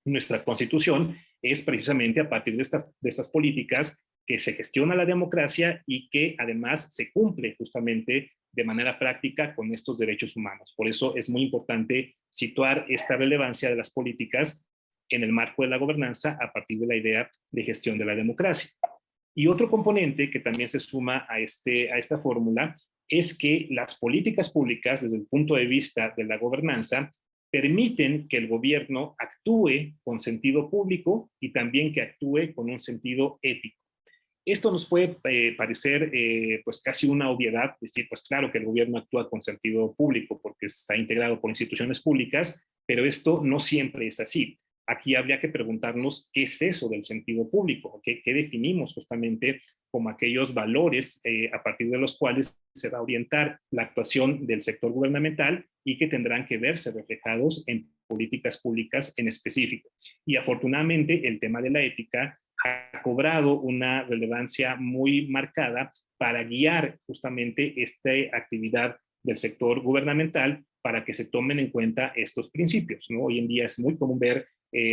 Speaker 3: nuestra Constitución, es precisamente a partir de estas políticas que se gestiona la democracia y que además se cumple justamente de manera práctica con estos derechos humanos. Por eso es muy importante situar esta relevancia de las políticas en el marco de la gobernanza a partir de la idea de gestión de la democracia. Y otro componente que también se suma a esta fórmula es que las políticas públicas, desde el punto de vista de la gobernanza, permiten que el gobierno actúe con sentido público y también que actúe con un sentido ético. Esto nos puede parecer pues casi una obviedad, decir, pues claro que el gobierno actúa con sentido público porque está integrado por instituciones públicas, pero esto no siempre es así. Aquí habría que preguntarnos qué es eso del sentido público, qué definimos justamente como aquellos valores a partir de los cuales se va a orientar la actuación del sector gubernamental y que tendrán que verse reflejados en políticas públicas en específico. Y afortunadamente el tema de la ética ha cobrado una relevancia muy marcada para guiar justamente esta actividad del sector gubernamental para que se tomen en cuenta estos principios, ¿no? Hoy en día es muy común ver,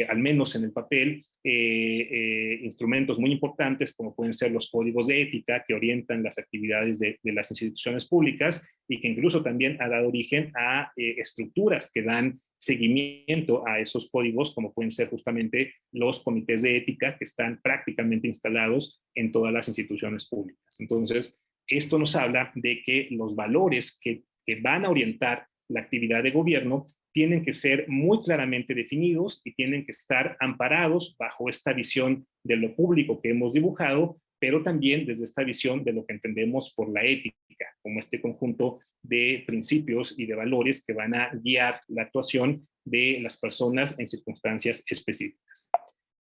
Speaker 3: al menos en el papel, instrumentos muy importantes como pueden ser los códigos de ética que orientan las actividades de las instituciones públicas y que incluso también ha dado origen a estructuras que dan seguimiento a esos códigos, como pueden ser justamente los comités de ética que están prácticamente instalados en todas las instituciones públicas. Entonces, esto nos habla de que los valores que van a orientar la actividad de gobierno tienen que ser muy claramente definidos y tienen que estar amparados bajo esta visión de lo público que hemos dibujado, pero también desde esta visión de lo que entendemos por la ética, como este conjunto de principios y de valores que van a guiar la actuación de las personas en circunstancias específicas.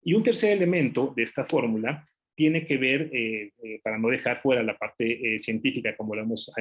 Speaker 3: Y un tercer elemento de esta fórmula tiene que ver, para no dejar fuera la parte científica, como lo hemos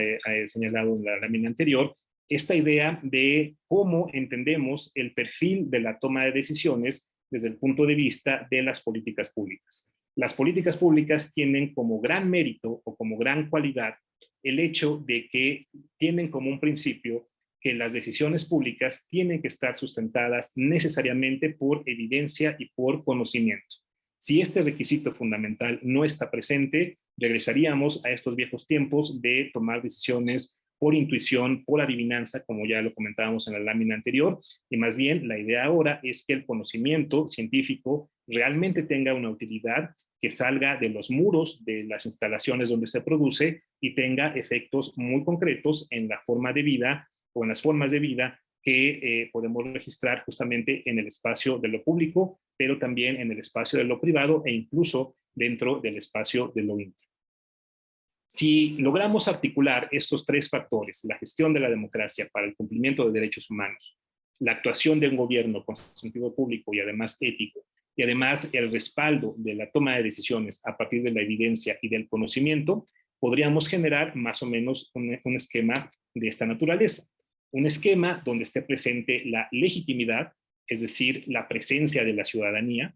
Speaker 3: señalado en la lámina anterior, esta idea de cómo entendemos el perfil de la toma de decisiones desde el punto de vista de las políticas públicas. Las políticas públicas tienen como gran mérito o como gran cualidad el hecho de que tienen como un principio que las decisiones públicas tienen que estar sustentadas necesariamente por evidencia y por conocimiento. Si este requisito fundamental no está presente, regresaríamos a estos viejos tiempos de tomar decisiones por intuición, por adivinanza, como ya lo comentábamos en la lámina anterior, y más bien la idea ahora es que el conocimiento científico realmente tenga una utilidad que salga de los muros de las instalaciones donde se produce y tenga efectos muy concretos en la forma de vida o en las formas de vida que podemos registrar justamente en el espacio de lo público, pero también en el espacio de lo privado e incluso dentro del espacio de lo íntimo. Si logramos articular estos tres factores, la gestión de la democracia para el cumplimiento de derechos humanos, la actuación de un gobierno con sentido público y además ético, y además el respaldo de la toma de decisiones a partir de la evidencia y del conocimiento, podríamos generar más o menos un esquema de esta naturaleza. Un esquema donde esté presente la legitimidad, es decir, la presencia de la ciudadanía,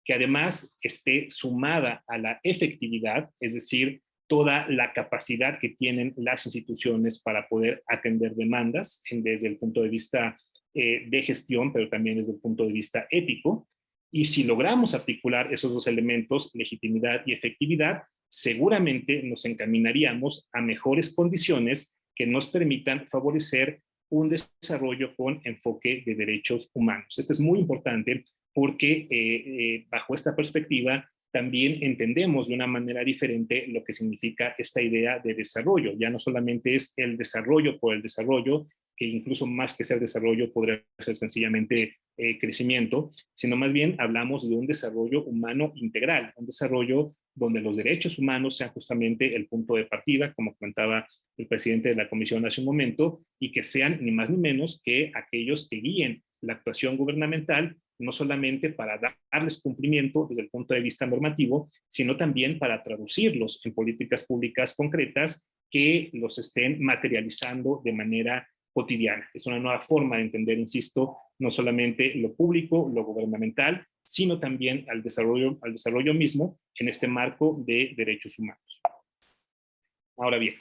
Speaker 3: que además esté sumada a la efectividad, es decir, toda la capacidad que tienen las instituciones para poder atender demandas desde el punto de vista de gestión, pero también desde el punto de vista ético. Y si logramos articular esos dos elementos, legitimidad y efectividad, seguramente nos encaminaríamos a mejores condiciones que nos permitan favorecer un desarrollo con enfoque de derechos humanos. Esto es muy importante porque bajo esta perspectiva también entendemos de una manera diferente lo que significa esta idea de desarrollo. Ya no solamente es el desarrollo por el desarrollo, que incluso más que ser desarrollo podría ser sencillamente crecimiento, sino más bien hablamos de un desarrollo humano integral, un desarrollo donde los derechos humanos sean justamente el punto de partida, como comentaba el presidente de la Comisión hace un momento, y que sean ni más ni menos que aquellos que guíen la actuación gubernamental, no solamente para darles cumplimiento desde el punto de vista normativo, sino también para traducirlos en políticas públicas concretas que los estén materializando de manera cotidiana. Es una nueva forma de entender, insisto, no solamente lo público, lo gubernamental, sino también al desarrollo mismo en este marco de derechos humanos. Ahora bien,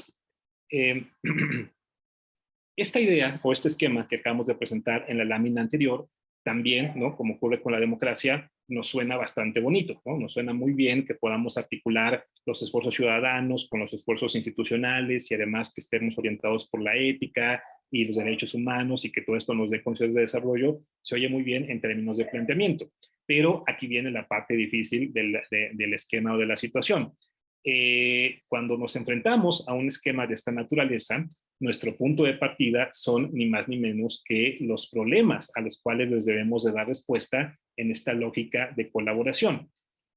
Speaker 3: esta idea o este esquema que acabamos de presentar en la lámina anterior, también, ¿no?, como ocurre con la democracia, nos suena bastante bonito, ¿no? Nos suena muy bien que podamos articular los esfuerzos ciudadanos con los esfuerzos institucionales y además que estemos orientados por la ética y los derechos humanos y que todo esto nos dé condiciones de desarrollo. Se oye muy bien en términos de planteamiento, pero aquí viene la parte difícil del esquema o de la situación. Cuando nos enfrentamos a un esquema de esta naturaleza, nuestro punto de partida son ni más ni menos que los problemas a los cuales les debemos de dar respuesta en esta lógica de colaboración.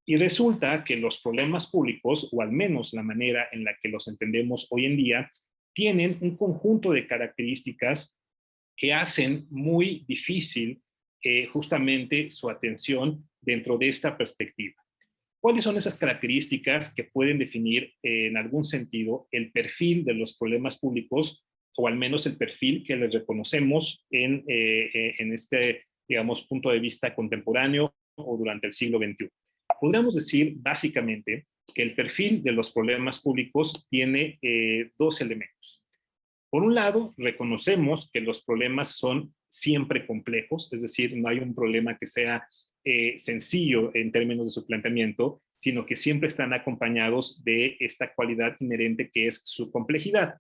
Speaker 3: Y resulta que los problemas públicos, o al menos la manera en la que los entendemos hoy en día, tienen un conjunto de características que hacen muy difícil justamente su atención dentro de esta perspectiva. ¿Cuáles son esas características que pueden definir en algún sentido el perfil de los problemas públicos, o al menos el perfil que les reconocemos en este, digamos, punto de vista contemporáneo o durante el siglo XXI? Podríamos decir básicamente que el perfil de los problemas públicos tiene dos elementos. Por un lado, reconocemos que los problemas son siempre complejos, es decir, no hay un problema que sea sencillo en términos de su planteamiento, sino que siempre están acompañados de esta cualidad inherente que es su complejidad.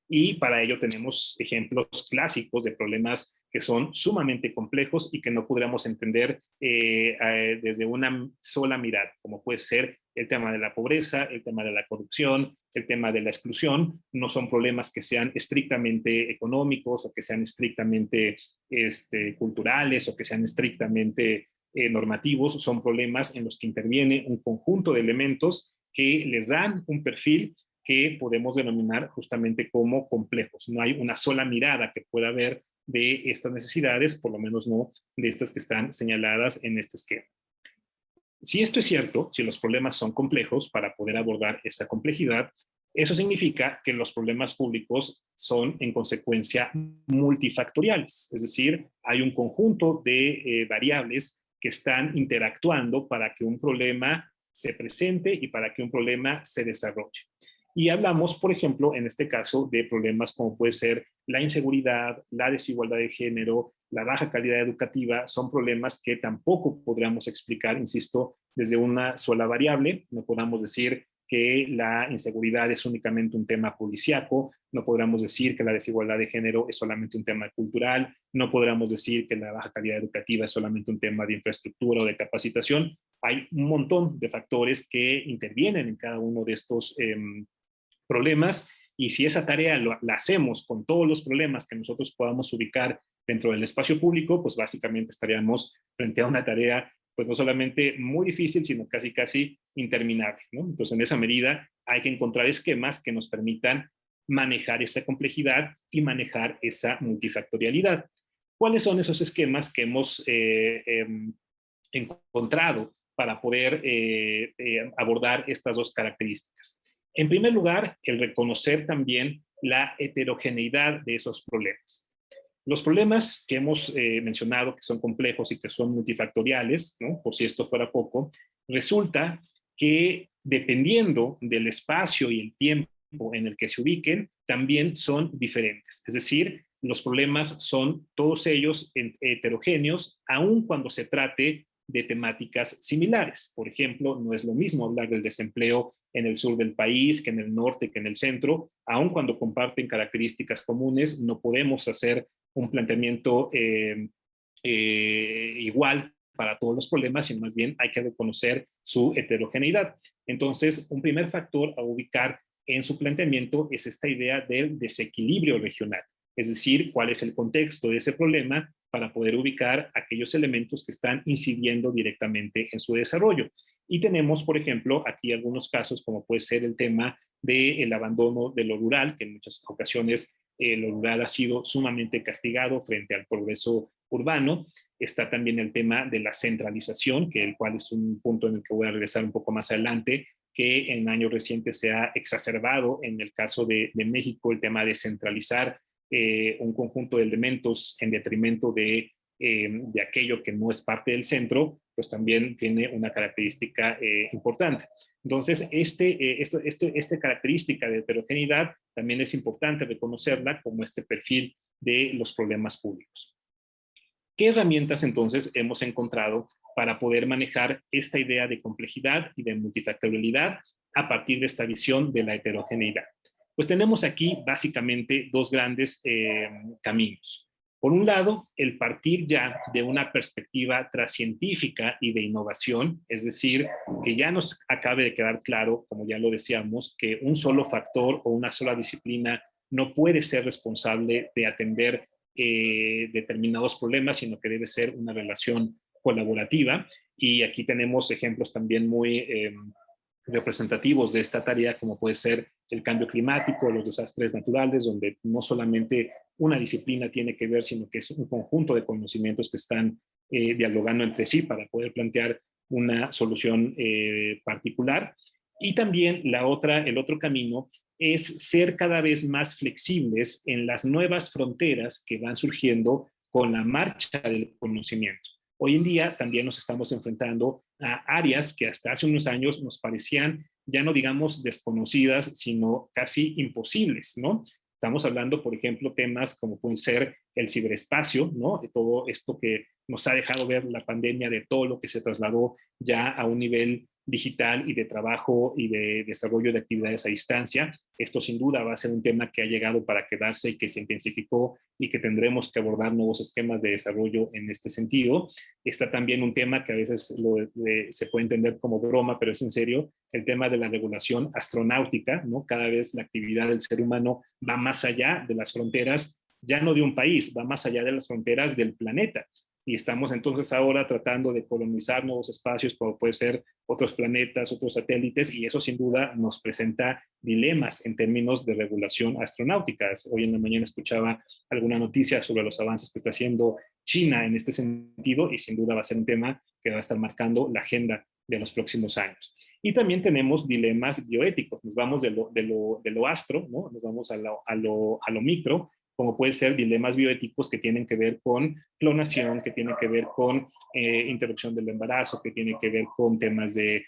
Speaker 3: Y para ello tenemos ejemplos clásicos de problemas que son sumamente complejos y que no podríamos entender desde una sola mirada, como puede ser el tema de la pobreza, el tema de la corrupción, el tema de la exclusión. No son problemas que sean estrictamente económicos o que sean estrictamente culturales o que sean estrictamente normativos. Son problemas en los que interviene un conjunto de elementos que les dan un perfil que podemos denominar justamente como complejos. No hay una sola mirada que pueda haber de estas necesidades, por lo menos no de estas que están señaladas en este esquema. Si esto es cierto, si los problemas son complejos, para poder abordar esa complejidad, eso significa que los problemas públicos son en consecuencia multifactoriales, es decir, hay un conjunto de variables que están interactuando para que un problema se presente y para que un problema se desarrolle. Y hablamos, por ejemplo, en este caso, de problemas como puede ser la inseguridad, la desigualdad de género, la baja calidad educativa. Son problemas que tampoco podríamos explicar, insisto, desde una sola variable. No podamos decir que la inseguridad es únicamente un tema policíaco, no podríamos decir que la desigualdad de género es solamente un tema cultural, no podríamos decir que la baja calidad educativa es solamente un tema de infraestructura o de capacitación. Hay un montón de factores que intervienen en cada uno de estos problemas, y si esa tarea la hacemos con todos los problemas que nosotros podamos ubicar dentro del espacio público, pues básicamente estaríamos frente a una tarea pues no solamente muy difícil, sino casi interminable, ¿no? Entonces, en esa medida hay que encontrar esquemas que nos permitan manejar esa complejidad y manejar esa multifactorialidad. ¿Cuáles son esos esquemas que hemos encontrado para poder abordar estas dos características? En primer lugar, el reconocer también la heterogeneidad de esos problemas. Los problemas que hemos mencionado, que son complejos y que son multifactoriales, ¿no?, por si esto fuera poco, resulta que dependiendo del espacio y el tiempo en el que se ubiquen, también son diferentes. Es decir, los problemas son todos ellos heterogéneos, aun cuando se trate de temáticas similares. Por ejemplo, no es lo mismo hablar del desempleo en el sur del país que en el norte, que en el centro. Aun cuando comparten características comunes, no podemos hacer un planteamiento igual para todos los problemas, sino más bien hay que reconocer su heterogeneidad. Entonces, un primer factor a ubicar en su planteamiento es esta idea del desequilibrio regional, es decir, cuál es el contexto de ese problema para poder ubicar aquellos elementos que están incidiendo directamente en su desarrollo. Y tenemos, por ejemplo, aquí algunos casos, como puede ser el tema del abandono de lo rural, que en muchas ocasiones lo rural ha sido sumamente castigado frente al progreso urbano. Está también el tema de la centralización, que el cual es un punto en el que voy a regresar un poco más adelante, que en años recientes se ha exacerbado en el caso de México, el tema de centralizar un conjunto de elementos en detrimento de aquello que no es parte del centro, pues también tiene una característica importante. Entonces, esta característica de heterogeneidad también es importante reconocerla como este perfil de los problemas públicos. ¿Qué herramientas entonces hemos encontrado para poder manejar esta idea de complejidad y de multifactorialidad a partir de esta visión de la heterogeneidad? Pues tenemos aquí básicamente dos grandes caminos. Por un lado, el partir ya de una perspectiva transcientífica y de innovación, es decir, que ya nos acabe de quedar claro, como ya lo decíamos, que un solo factor o una sola disciplina no puede ser responsable de atender determinados problemas, sino que debe ser una relación colaborativa. Y aquí tenemos ejemplos también muy representativos de esta tarea, como puede ser el cambio climático, los desastres naturales, donde no solamente una disciplina tiene que ver, sino que es un conjunto de conocimientos que están dialogando entre sí para poder plantear una solución particular. Y también el otro camino es ser cada vez más flexibles en las nuevas fronteras que van surgiendo con la marcha del conocimiento. Hoy en día también nos estamos enfrentando a áreas que hasta hace unos años nos parecían, ya no digamos desconocidas, sino casi imposibles, ¿no? Estamos hablando, por ejemplo, temas como pueden ser el ciberespacio, ¿no? De todo esto que nos ha dejado ver la pandemia, de todo lo que se trasladó ya a un nivel digital y de trabajo y de desarrollo de actividades a distancia. Esto sin duda va a ser un tema que ha llegado para quedarse y que se intensificó y que tendremos que abordar nuevos esquemas de desarrollo en este sentido. Está también un tema que a veces se puede entender como broma, pero es en serio, el tema de la regulación astronáutica, ¿no? Cada vez la actividad del ser humano va más allá de las fronteras, ya no de un país, va más allá de las fronteras del planeta. Y estamos entonces ahora tratando de colonizar nuevos espacios, como puede ser otros planetas, otros satélites, y eso sin duda nos presenta dilemas en términos de regulación astronáutica. Hoy en la mañana escuchaba alguna noticia sobre los avances que está haciendo China en este sentido, y sin duda va a ser un tema que va a estar marcando la agenda de los próximos años. Y también tenemos dilemas bioéticos. Nos vamos de lo astro, ¿no? Nos vamos a lo micro, como puede ser dilemas bioéticos que tienen que ver con clonación, que tienen que ver con interrupción del embarazo, que tienen que ver con temas de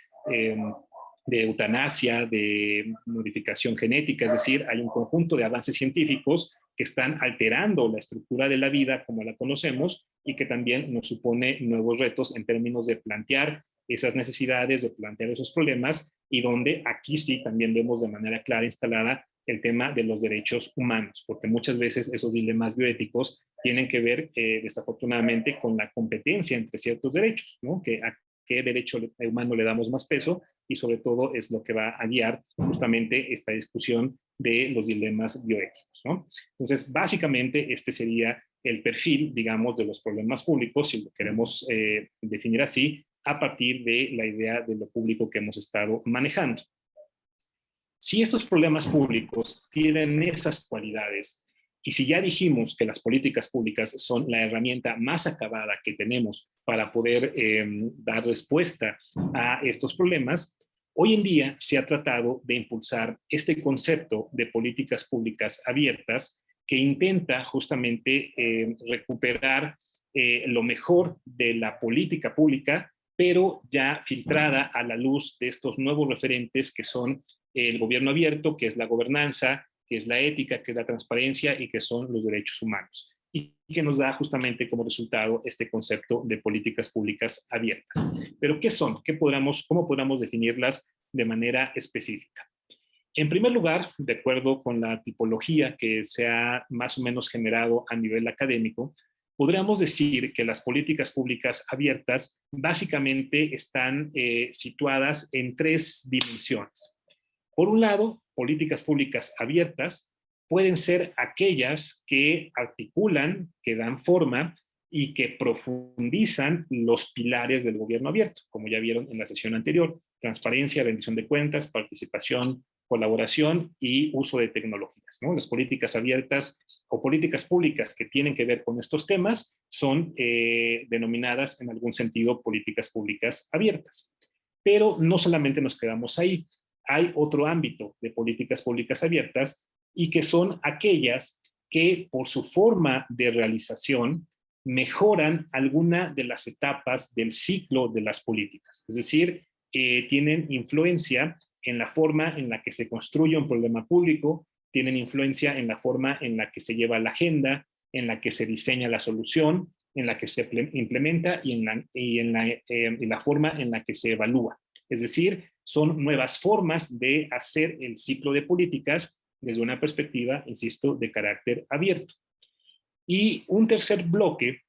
Speaker 3: eutanasia, de modificación genética, es decir, hay un conjunto de avances científicos que están alterando la estructura de la vida como la conocemos y que también nos supone nuevos retos en términos de plantear esas necesidades, de plantear esos problemas, y donde aquí sí también vemos de manera clara instalada el tema de los derechos humanos, porque muchas veces esos dilemas bioéticos tienen que ver desafortunadamente con la competencia entre ciertos derechos, ¿no? A qué derecho humano le damos más peso, y sobre todo es lo que va a guiar justamente esta discusión de los dilemas bioéticos, ¿no? Entonces, básicamente este sería el perfil, digamos, de los problemas públicos, si lo queremos definir así, a partir de la idea de lo público que hemos estado manejando. Si estos problemas públicos tienen esas cualidades, y si ya dijimos que las políticas públicas son la herramienta más acabada que tenemos para poder dar respuesta a estos problemas, hoy en día se ha tratado de impulsar este concepto de políticas públicas abiertas que intenta justamente recuperar lo mejor de la política pública, pero ya filtrada a la luz de estos nuevos referentes que son el gobierno abierto, que es la gobernanza, que es la ética, que es la transparencia y que son los derechos humanos. y que nos da justamente como resultado este concepto de políticas públicas abiertas. Pero ¿qué son? ¿Cómo podríamos definirlas de manera específica? En primer lugar, de acuerdo con la tipología que se ha más o menos generado a nivel académico, podríamos decir que las políticas públicas abiertas básicamente están situadas en tres dimensiones. Por un lado, políticas públicas abiertas pueden ser aquellas que articulan, que dan forma y que profundizan los pilares del gobierno abierto, como ya vieron en la sesión anterior: transparencia, rendición de cuentas, participación, colaboración y uso de tecnologías, ¿no? Las políticas abiertas o políticas públicas que tienen que ver con estos temas son denominadas en algún sentido políticas públicas abiertas. Pero no solamente nos quedamos ahí. Hay otro ámbito de políticas públicas abiertas y que son aquellas que por su forma de realización mejoran alguna de las etapas del ciclo de las políticas. Es decir, tienen influencia en la forma en la que se construye un problema público, tienen influencia en la forma en la que se lleva la agenda, en la que se diseña la solución, en la que se implementa y en la forma en la que se evalúa. Es decir, son nuevas formas de hacer el ciclo de políticas desde una perspectiva, insisto, de carácter abierto. Y un tercer bloque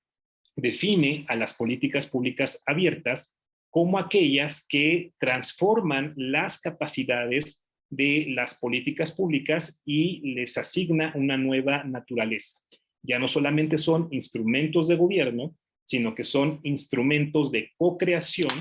Speaker 3: define a las políticas públicas abiertas como aquellas que transforman las capacidades de las políticas públicas y les asigna una nueva naturaleza. Ya no solamente son instrumentos de gobierno, sino que son instrumentos de co-creación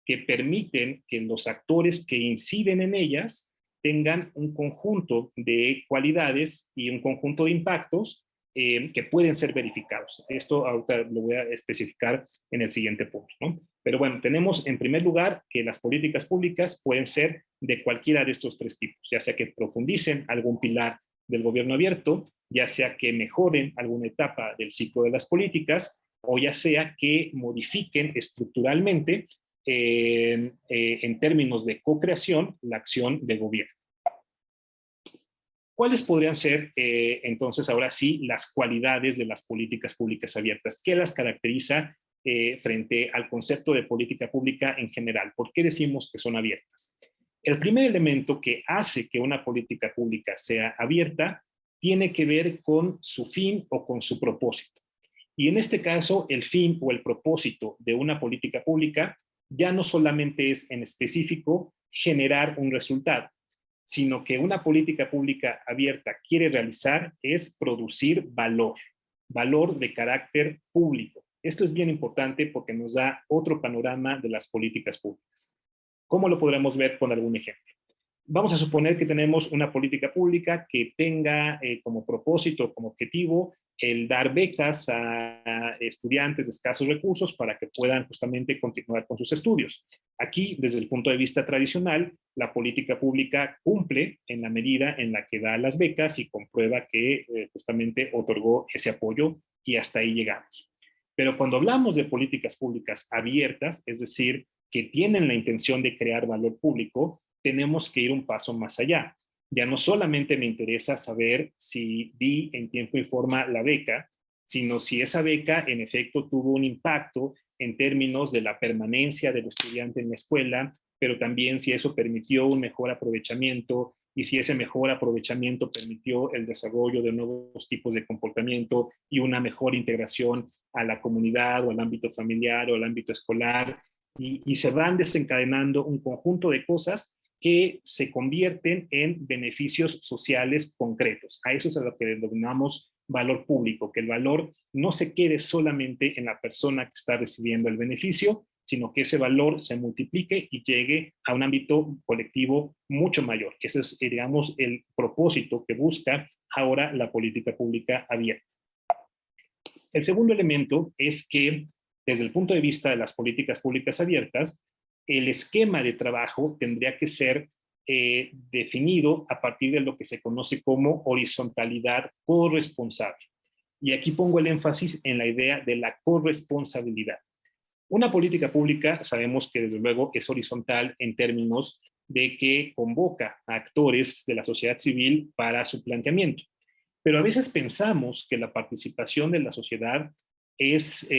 Speaker 3: que permiten que los actores que inciden en ellas tengan un conjunto de cualidades y un conjunto de impactos que pueden ser verificados. Esto ahorita lo voy a especificar en el siguiente punto, ¿no? Pero bueno, tenemos en primer lugar que las políticas públicas pueden ser de cualquiera de estos tres tipos, ya sea que profundicen algún pilar del gobierno abierto, ya sea que mejoren alguna etapa del ciclo de las políticas, o ya sea que modifiquen estructuralmente en términos de co-creación la acción del gobierno. ¿Cuáles podrían ser, entonces, ahora sí, las cualidades de las políticas públicas abiertas? ¿Qué las caracteriza frente al concepto de política pública en general? ¿Por qué decimos que son abiertas? El primer elemento que hace que una política pública sea abierta tiene que ver con su fin o con su propósito. Y en este caso, el fin o el propósito de una política pública ya no solamente es en específico generar un resultado, sino que una política pública abierta quiere realizar es producir valor, valor de carácter público. Esto es bien importante porque nos da otro panorama de las políticas públicas. ¿Cómo lo podremos ver con algún ejemplo? Vamos a suponer que tenemos una política pública que tenga como propósito, como objetivo, el dar becas a estudiantes de escasos recursos para que puedan justamente continuar con sus estudios. Aquí, desde el punto de vista tradicional, la política pública cumple en la medida en la que da las becas y comprueba que justamente otorgó ese apoyo y hasta ahí llegamos. Pero cuando hablamos de políticas públicas abiertas, es decir, que tienen la intención de crear valor público, tenemos que ir un paso más allá. Ya no solamente me interesa saber si di en tiempo y forma la beca, sino si esa beca en efecto tuvo un impacto en términos de la permanencia del estudiante en la escuela, pero también si eso permitió un mejor aprovechamiento y si ese mejor aprovechamiento permitió el desarrollo de nuevos tipos de comportamiento y una mejor integración a la comunidad o al ámbito familiar o al ámbito escolar, y se van desencadenando un conjunto de cosas que se convierten en beneficios sociales concretos. A eso es a lo que denominamos valor público, que el valor no se quede solamente en la persona que está recibiendo el beneficio, sino que ese valor se multiplique y llegue a un ámbito colectivo mucho mayor. Ese es, digamos, el propósito que busca ahora la política pública abierta. El segundo elemento es que, desde el punto de vista de las políticas públicas abiertas, el esquema de trabajo tendría que ser definido a partir de lo que se conoce como horizontalidad corresponsable. Y aquí pongo el énfasis en la idea de la corresponsabilidad. Una política pública sabemos que desde luego es horizontal en términos de que convoca a actores de la sociedad civil para su planteamiento. Pero a veces pensamos que la participación de la sociedad es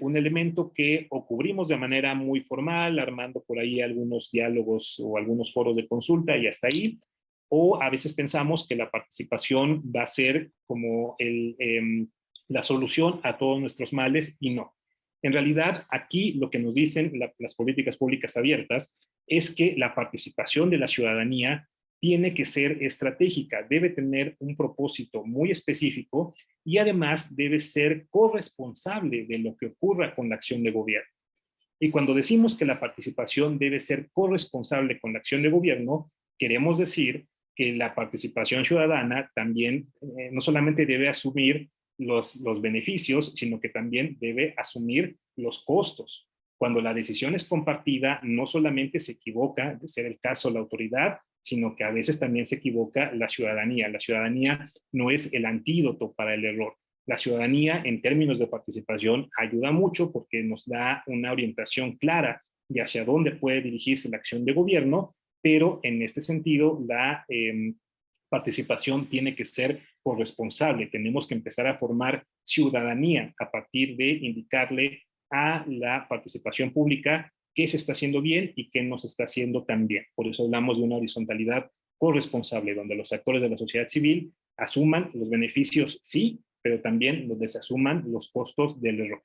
Speaker 3: un elemento que o cubrimos de manera muy formal, armando por ahí algunos diálogos o algunos foros de consulta y hasta ahí, o a veces pensamos que la participación va a ser como la solución a todos nuestros males y no. En realidad, aquí lo que nos dicen las políticas públicas abiertas es que la participación de la ciudadanía tiene que ser estratégica, debe tener un propósito muy específico y además debe ser corresponsable de lo que ocurra con la acción de gobierno. Y cuando decimos que la participación debe ser corresponsable con la acción de gobierno, queremos decir que la participación ciudadana también no solamente debe asumir los beneficios, sino que también debe asumir los costos. Cuando la decisión es compartida, no solamente se equivoca, de ser el caso la autoridad, sino que a veces también se equivoca la ciudadanía. La ciudadanía no es el antídoto para el error. La ciudadanía, en términos de participación, ayuda mucho porque nos da una orientación clara de hacia dónde puede dirigirse la acción de gobierno, pero en este sentido la participación tiene que ser corresponsable. Tenemos que empezar a formar ciudadanía a partir de indicarle a la participación pública qué se está haciendo bien y qué no se está haciendo tan bien. Por eso hablamos de una horizontalidad corresponsable, donde los actores de la sociedad civil asuman los beneficios, sí, pero también donde se asuman los costos del error.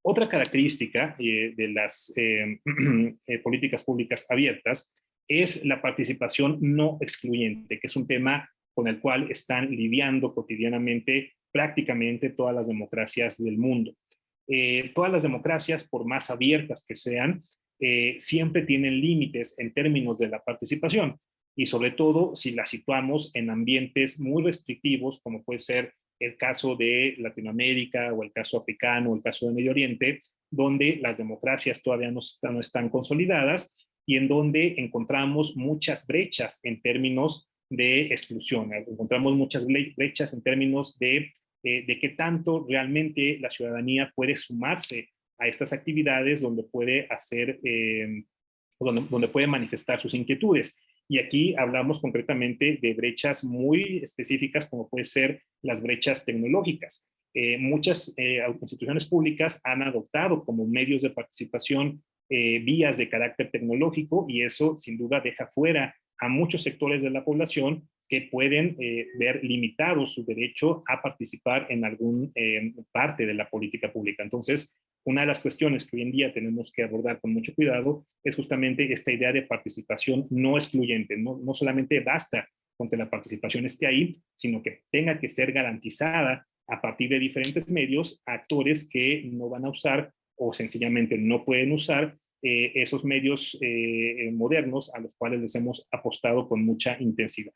Speaker 3: Otra característica de las políticas públicas abiertas es la participación no excluyente, que es un tema con el cual están lidiando cotidianamente prácticamente todas las democracias del mundo. Todas las democracias, por más abiertas que sean, siempre tienen límites en términos de la participación y sobre todo si la situamos en ambientes muy restrictivos, como puede ser el caso de Latinoamérica o el caso africano o el caso de Medio Oriente, donde las democracias todavía no están consolidadas y en donde encontramos muchas brechas en términos de exclusión, encontramos muchas brechas en términos de qué tanto realmente la ciudadanía puede sumarse a estas actividades donde puede hacer, donde puede manifestar sus inquietudes. Y aquí hablamos concretamente de brechas muy específicas, como puede ser las brechas tecnológicas. Muchas instituciones públicas han adoptado como medios de participación vías de carácter tecnológico y eso sin duda deja fuera a muchos sectores de la población que pueden ver limitado su derecho a participar en alguna parte de la política pública. Entonces, una de las cuestiones que hoy en día tenemos que abordar con mucho cuidado es justamente esta idea de participación no excluyente. No solamente basta con que la participación esté ahí, sino que tenga que ser garantizada a partir de diferentes medios a actores que no van a usar o sencillamente no pueden usar esos medios modernos a los cuales les hemos apostado con mucha intensidad.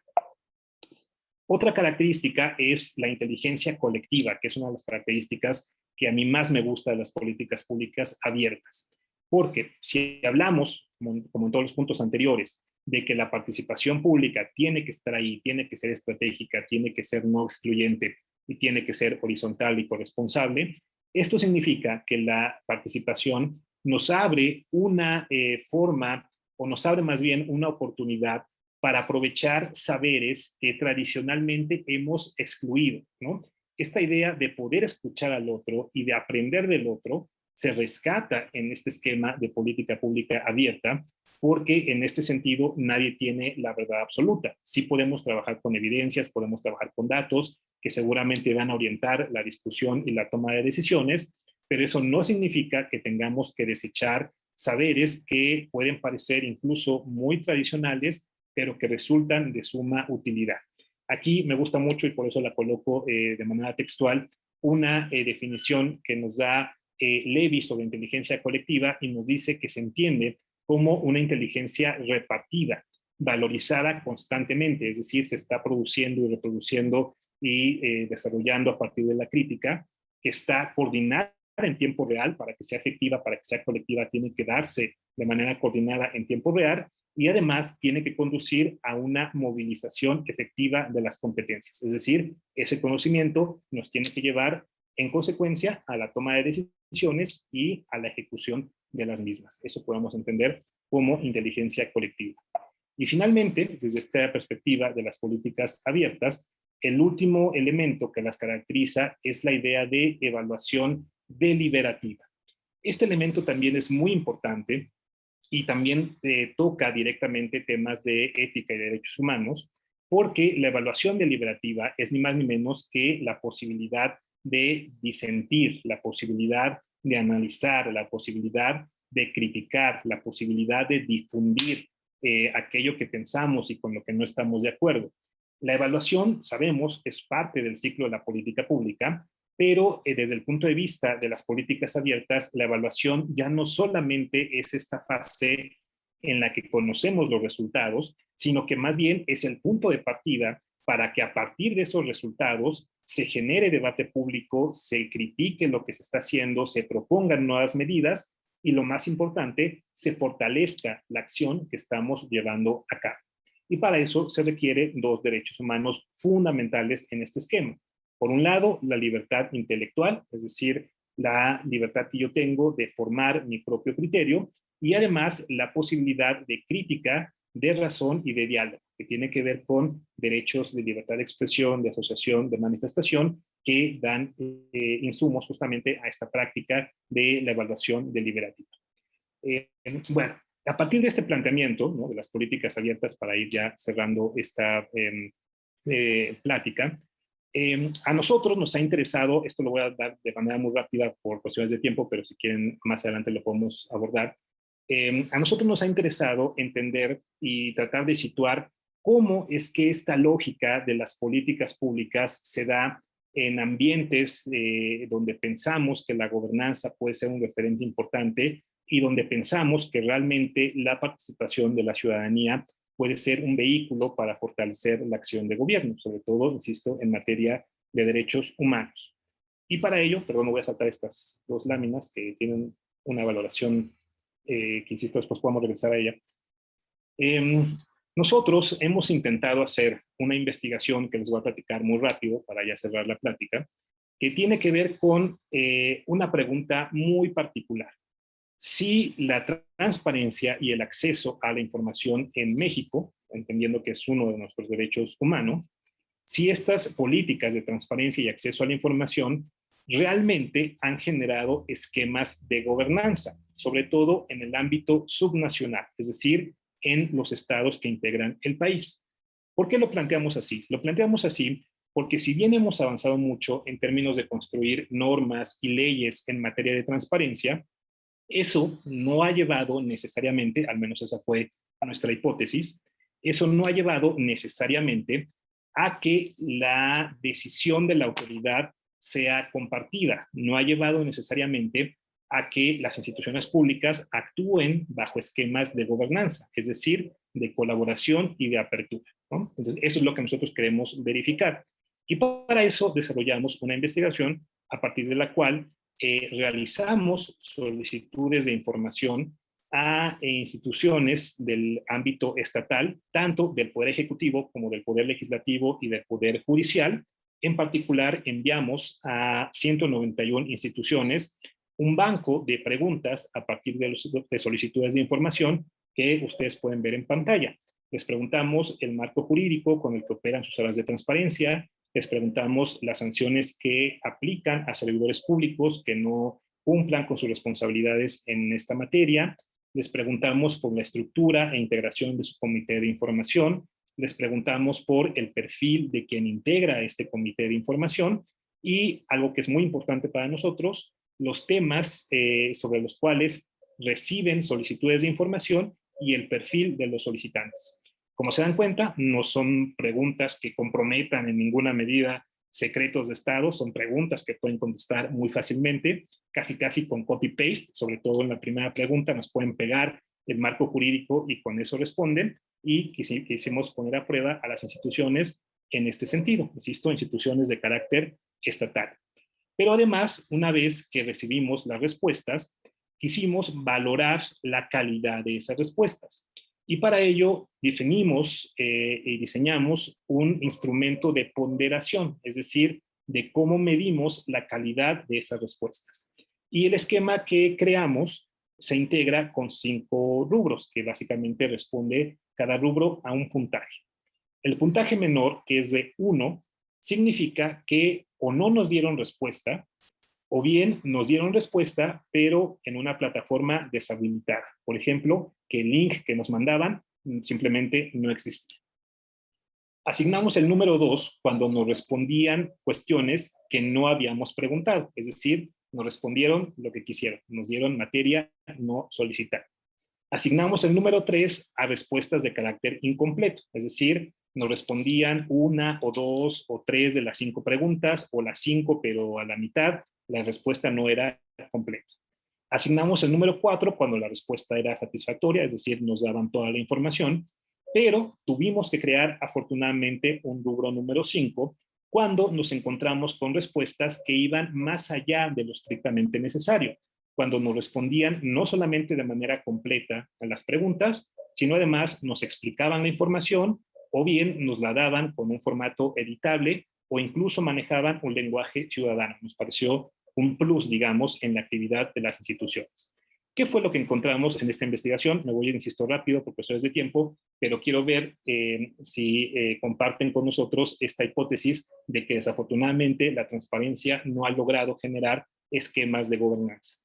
Speaker 3: Otra característica es la inteligencia colectiva, que es una de las características que a mí más me gusta de las políticas públicas abiertas. Porque si hablamos, como en todos los puntos anteriores, de que la participación pública tiene que estar ahí, tiene que ser estratégica, tiene que ser no excluyente y tiene que ser horizontal y corresponsable, esto significa que la participación nos abre una forma, o nos abre más bien una oportunidad para aprovechar saberes que tradicionalmente hemos excluido, ¿no? Esta idea de poder escuchar al otro y de aprender del otro se rescata en este esquema de política pública abierta, porque en este sentido nadie tiene la verdad absoluta. Sí podemos trabajar con evidencias, podemos trabajar con datos que seguramente van a orientar la discusión y la toma de decisiones, pero eso no significa que tengamos que desechar saberes que pueden parecer incluso muy tradicionales, pero que resultan de suma utilidad. Aquí me gusta mucho, y por eso la coloco de manera textual, una definición que nos da Levy sobre inteligencia colectiva y nos dice que se entiende como una inteligencia repartida, valorizada constantemente, es decir, se está produciendo y reproduciendo y desarrollando a partir de la crítica, que está coordinada en tiempo real. Para que sea efectiva, para que sea colectiva, tiene que darse de manera coordinada en tiempo real y además tiene que conducir a una movilización efectiva de las competencias. Es decir, ese conocimiento nos tiene que llevar en consecuencia a la toma de decisiones y a la ejecución de las mismas. Eso podemos entender como inteligencia colectiva. Y finalmente, desde esta perspectiva de las políticas abiertas, el último elemento que las caracteriza es la idea de evaluación deliberativa. Este elemento también es muy importante y también toca directamente temas de ética y derechos humanos, porque la evaluación deliberativa es ni más ni menos que la posibilidad de disentir, la posibilidad de analizar, la posibilidad de criticar, la posibilidad de difundir aquello que pensamos y con lo que no estamos de acuerdo. La evaluación, sabemos, es parte del ciclo de la política pública, pero desde el punto de vista de las políticas abiertas, la evaluación ya no solamente es esta fase en la que conocemos los resultados, sino que más bien es el punto de partida para que a partir de esos resultados se genere debate público, se critique lo que se está haciendo, se propongan nuevas medidas y, lo más importante, se fortalezca la acción que estamos llevando a cabo. Y para eso se requieren dos derechos humanos fundamentales en este esquema. Por un lado, la libertad intelectual, es decir, la libertad que yo tengo de formar mi propio criterio, y además la posibilidad de crítica, de razón y de diálogo, que tiene que ver con derechos de libertad de expresión, de asociación, de manifestación, que dan insumos justamente a esta práctica de la evaluación deliberativa. Bueno, a partir de este planteamiento, ¿no?, de las políticas abiertas, para ir ya cerrando esta plática, a nosotros nos ha interesado, esto lo voy a dar de manera muy rápida por cuestiones de tiempo, pero si quieren más adelante lo podemos abordar. A nosotros nos ha interesado entender y tratar de situar cómo es que esta lógica de las políticas públicas se da en ambientes donde pensamos que la gobernanza puede ser un referente importante y donde pensamos que realmente la participación de la ciudadanía puede ser un vehículo para fortalecer la acción de gobierno, sobre todo, insisto, en materia de derechos humanos. Y para ello, perdón, me voy a saltar estas dos láminas que tienen una valoración que, insisto, después podamos regresar a ella. Nosotros hemos intentado hacer una investigación que les voy a platicar muy rápido para ya cerrar la plática, que tiene que ver con una pregunta muy particular. Si la transparencia y el acceso a la información en México, entendiendo que es uno de nuestros derechos humanos, si estas políticas de transparencia y acceso a la información realmente han generado esquemas de gobernanza, sobre todo en el ámbito subnacional, es decir, en los estados que integran el país. ¿Por qué lo planteamos así? Lo planteamos así porque, si bien hemos avanzado mucho en términos de construir normas y leyes en materia de transparencia, eso no ha llevado necesariamente, al menos esa fue nuestra hipótesis, eso no ha llevado necesariamente a que la decisión de la autoridad sea compartida, no ha llevado necesariamente a que las instituciones públicas actúen bajo esquemas de gobernanza, es decir, de colaboración y de apertura, ¿no? Entonces, eso es lo que nosotros queremos verificar. Y para eso desarrollamos una investigación a partir de la cual realizamos solicitudes de información a instituciones del ámbito estatal, tanto del Poder Ejecutivo como del Poder Legislativo y del Poder Judicial. En particular, enviamos a 191 instituciones un banco de preguntas a partir de solicitudes de información que ustedes pueden ver en pantalla. Les preguntamos el marco jurídico con el que operan sus áreas de transparencia, les preguntamos las sanciones que aplican a servidores públicos que no cumplan con sus responsabilidades en esta materia, les preguntamos por la estructura e integración de su comité de información, les preguntamos por el perfil de quien integra este comité de información y, algo que es muy importante para nosotros, los temas sobre los cuales reciben solicitudes de información y el perfil de los solicitantes. Como se dan cuenta, no son preguntas que comprometan en ninguna medida secretos de Estado, son preguntas que pueden contestar muy fácilmente, casi con copy-paste, sobre todo en la primera pregunta nos pueden pegar el marco jurídico y con eso responden, y quisimos poner a prueba a las instituciones en este sentido, insisto, instituciones de carácter estatal. Pero además, una vez que recibimos las respuestas, quisimos valorar la calidad de esas respuestas. Y para ello definimos y diseñamos un instrumento de ponderación, es decir, de cómo medimos la calidad de esas respuestas. Y el esquema que creamos se integra con 5 rubros, que básicamente responde cada rubro a un puntaje. El puntaje menor, que es de 1, significa que o no nos dieron respuesta, o bien nos dieron respuesta, pero en una plataforma deshabilitada. Por ejemplo, que el link que nos mandaban simplemente no existía. Asignamos el número 2 cuando nos respondían cuestiones que no habíamos preguntado, es decir, nos respondieron lo que quisieron, nos dieron materia no solicitada. Asignamos el número 3 a respuestas de carácter incompleto, es decir, nos respondían 1 o 2 o 3 de las 5 preguntas, o las 5 pero a la mitad, la respuesta no era completa. Asignamos el número 4 cuando la respuesta era satisfactoria, es decir, nos daban toda la información, pero tuvimos que crear afortunadamente un rubro número 5 cuando nos encontramos con respuestas que iban más allá de lo estrictamente necesario, cuando nos respondían no solamente de manera completa a las preguntas, sino además nos explicaban la información o bien nos la daban con un formato editable o incluso manejaban un lenguaje ciudadano. Nos pareció un plus, digamos, en la actividad de las instituciones. ¿Qué fue lo que encontramos en esta investigación? Me voy a ir, insisto, rápido por cuestiones de tiempo, pero quiero ver si comparten con nosotros esta hipótesis de que desafortunadamente la transparencia no ha logrado generar esquemas de gobernanza.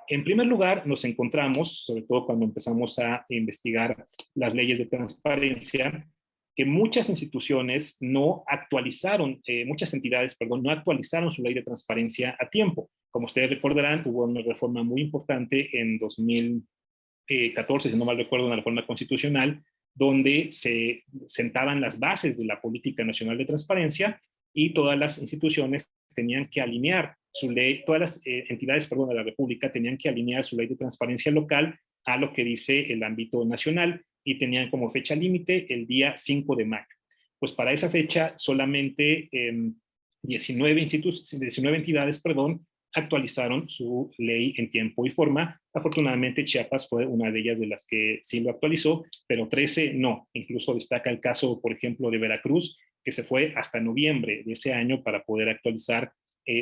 Speaker 3: En primer lugar, nos encontramos, sobre todo cuando empezamos a investigar las leyes de transparencia, que muchas instituciones no actualizaron, muchas entidades, perdón, no actualizaron su ley de transparencia a tiempo. Como ustedes recordarán, hubo una reforma muy importante en 2014, si no mal recuerdo, una reforma constitucional, donde se sentaban las bases de la Política Nacional de Transparencia y todas las instituciones tenían que alinear su ley, todas las entidades, perdón, de la República tenían que alinear su ley de transparencia local a lo que dice el ámbito nacional y tenían como fecha límite el día 5 de mayo. Pues para esa fecha solamente 19 entidades, perdón, actualizaron su ley en tiempo y forma. Afortunadamente Chiapas fue una de ellas de las que sí lo actualizó, pero 13 no. Incluso destaca el caso, por ejemplo, de Veracruz, que se fue hasta noviembre de ese año para poder actualizar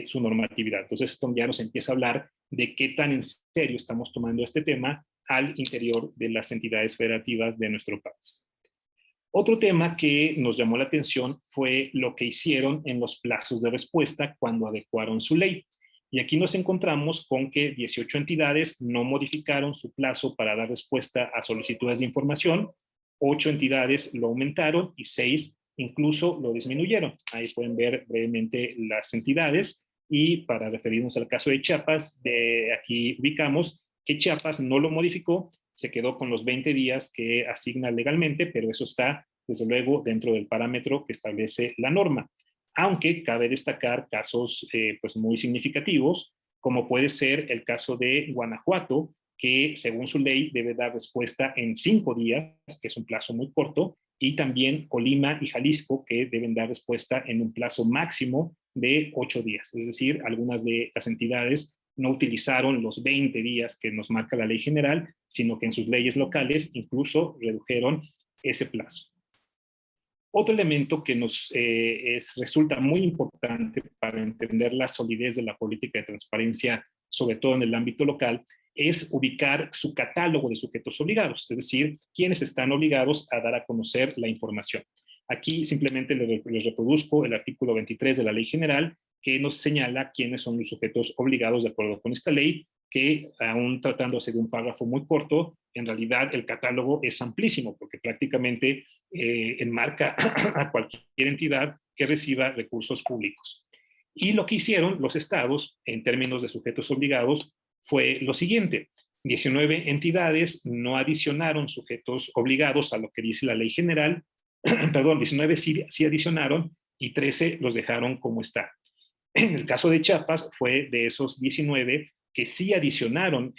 Speaker 3: su normatividad. Entonces esto ya nos empieza a hablar de qué tan en serio estamos tomando este tema al interior de las entidades federativas de nuestro país. Otro tema que nos llamó la atención fue lo que hicieron en los plazos de respuesta cuando adecuaron su ley. Y aquí nos encontramos con que 18 entidades no modificaron su plazo para dar respuesta a solicitudes de información, 8 entidades lo aumentaron y 6 incluso lo disminuyeron. Ahí pueden ver brevemente las entidades y para referirnos al caso de Chiapas, aquí ubicamos que Chiapas no lo modificó, se quedó con los 20 días que asigna legalmente, pero eso está desde luego dentro del parámetro que establece la norma. Aunque cabe destacar casos pues muy significativos, como puede ser el caso de Guanajuato, que según su ley debe dar respuesta en 5 días, que es un plazo muy corto, y también Colima y Jalisco, que deben dar respuesta en un plazo máximo de 8 días. Es decir, algunas de las entidades no utilizaron los 20 días que nos marca la ley general, sino que en sus leyes locales incluso redujeron ese plazo. Otro elemento que nos resulta muy importante para entender la solidez de la política de transparencia, sobre todo en el ámbito local, es ubicar su catálogo de sujetos obligados, es decir, quienes están obligados a dar a conocer la información. Aquí simplemente les reproduzco el artículo 23 de la Ley General, que nos señala quiénes son los sujetos obligados de acuerdo con esta ley, que aún tratándose de un párrafo muy corto, en realidad el catálogo es amplísimo, porque prácticamente enmarca a cualquier entidad que reciba recursos públicos. Y lo que hicieron los estados, en términos de sujetos obligados, fue lo siguiente: 19 entidades no adicionaron sujetos obligados a lo que dice la ley general, perdón, 19 sí adicionaron y 13 los dejaron como está. En el caso de Chiapas fue de esos 19 que sí adicionaron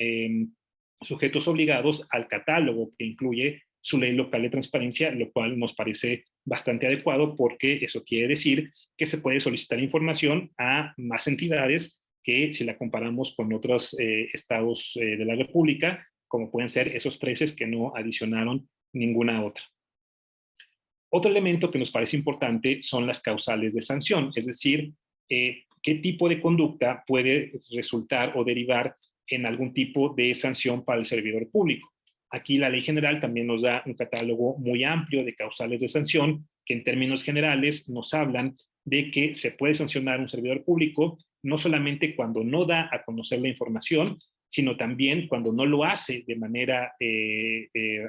Speaker 3: sujetos obligados al catálogo que incluye su ley local de transparencia, lo cual nos parece bastante adecuado porque eso quiere decir que se puede solicitar información a más entidades que si la comparamos con otros estados de la República, como pueden ser esos 13 que no adicionaron ninguna otra. Otro elemento que nos parece importante son las causales de sanción, es decir, qué tipo de conducta puede resultar o derivar en algún tipo de sanción para el servidor público. Aquí la ley general también nos da un catálogo muy amplio de causales de sanción que en términos generales nos hablan de que se puede sancionar a un servidor público no solamente cuando no da a conocer la información, sino también cuando no lo hace de manera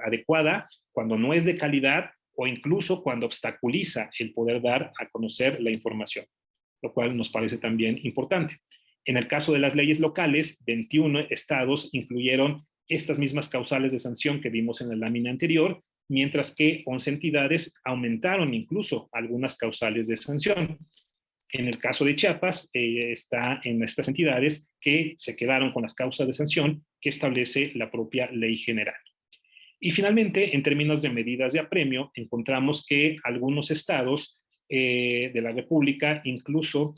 Speaker 3: adecuada, cuando no es de calidad o incluso cuando obstaculiza el poder dar a conocer la información, lo cual nos parece también importante. En el caso de las leyes locales, 21 estados incluyeron estas mismas causales de sanción que vimos en la lámina anterior, mientras que 11 entidades aumentaron incluso algunas causales de sanción. En el caso de Chiapas, está en estas entidades que se quedaron con las causas de sanción que establece la propia ley general. Y finalmente, en términos de medidas de apremio, encontramos que algunos estados de la República incluso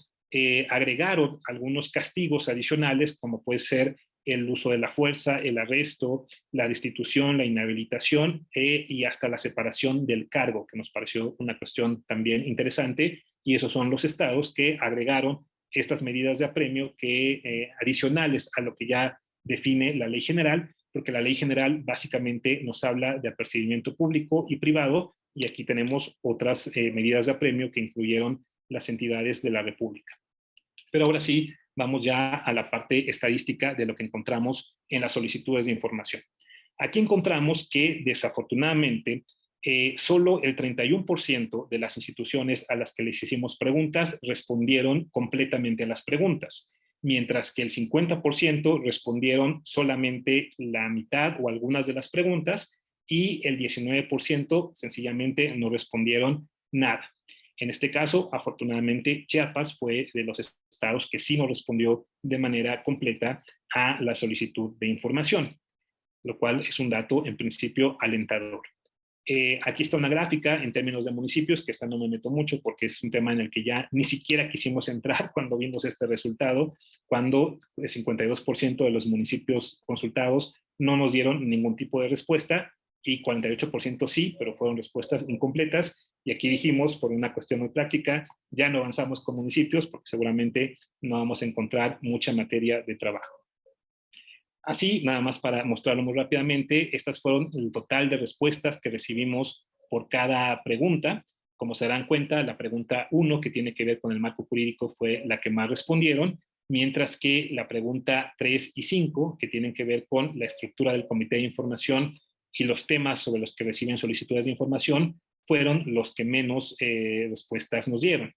Speaker 3: agregaron algunos castigos adicionales, como puede ser el uso de la fuerza, el arresto, la destitución, la inhabilitación y hasta la separación del cargo, que nos pareció una cuestión también interesante. Y esos son los estados que agregaron estas medidas de apremio adicionales a lo que ya define la ley general, porque la ley general básicamente nos habla de apercibimiento público y privado, y aquí tenemos otras medidas de apremio que incluyeron las entidades de la República. Pero ahora sí, vamos ya a la parte estadística de lo que encontramos en las solicitudes de información. Aquí encontramos que desafortunadamente solo el 31% de las instituciones a las que les hicimos preguntas respondieron completamente a las preguntas, mientras que el 50% respondieron solamente la mitad o algunas de las preguntas y el 19% sencillamente no respondieron nada. En este caso, afortunadamente, Chiapas fue de los estados que sí no respondió de manera completa a la solicitud de información, lo cual es un dato en principio alentador. Aquí está una gráfica en términos de municipios, que esta no me meto mucho porque es un tema en el que ya ni siquiera quisimos entrar cuando vimos este resultado, cuando el 52% de los municipios consultados no nos dieron ningún tipo de respuesta y 48% sí, pero fueron respuestas incompletas. Y aquí dijimos, por una cuestión muy práctica, ya no avanzamos con municipios porque seguramente no vamos a encontrar mucha materia de trabajo. Así, nada más para mostrarlo muy rápidamente, estas fueron el total de respuestas que recibimos por cada pregunta. Como se darán cuenta, la pregunta 1, que tiene que ver con el marco jurídico, fue la que más respondieron, mientras que la pregunta 3 y 5, que tienen que ver con la estructura del comité de información y los temas sobre los que reciben solicitudes de información, fueron los que menos respuestas nos dieron.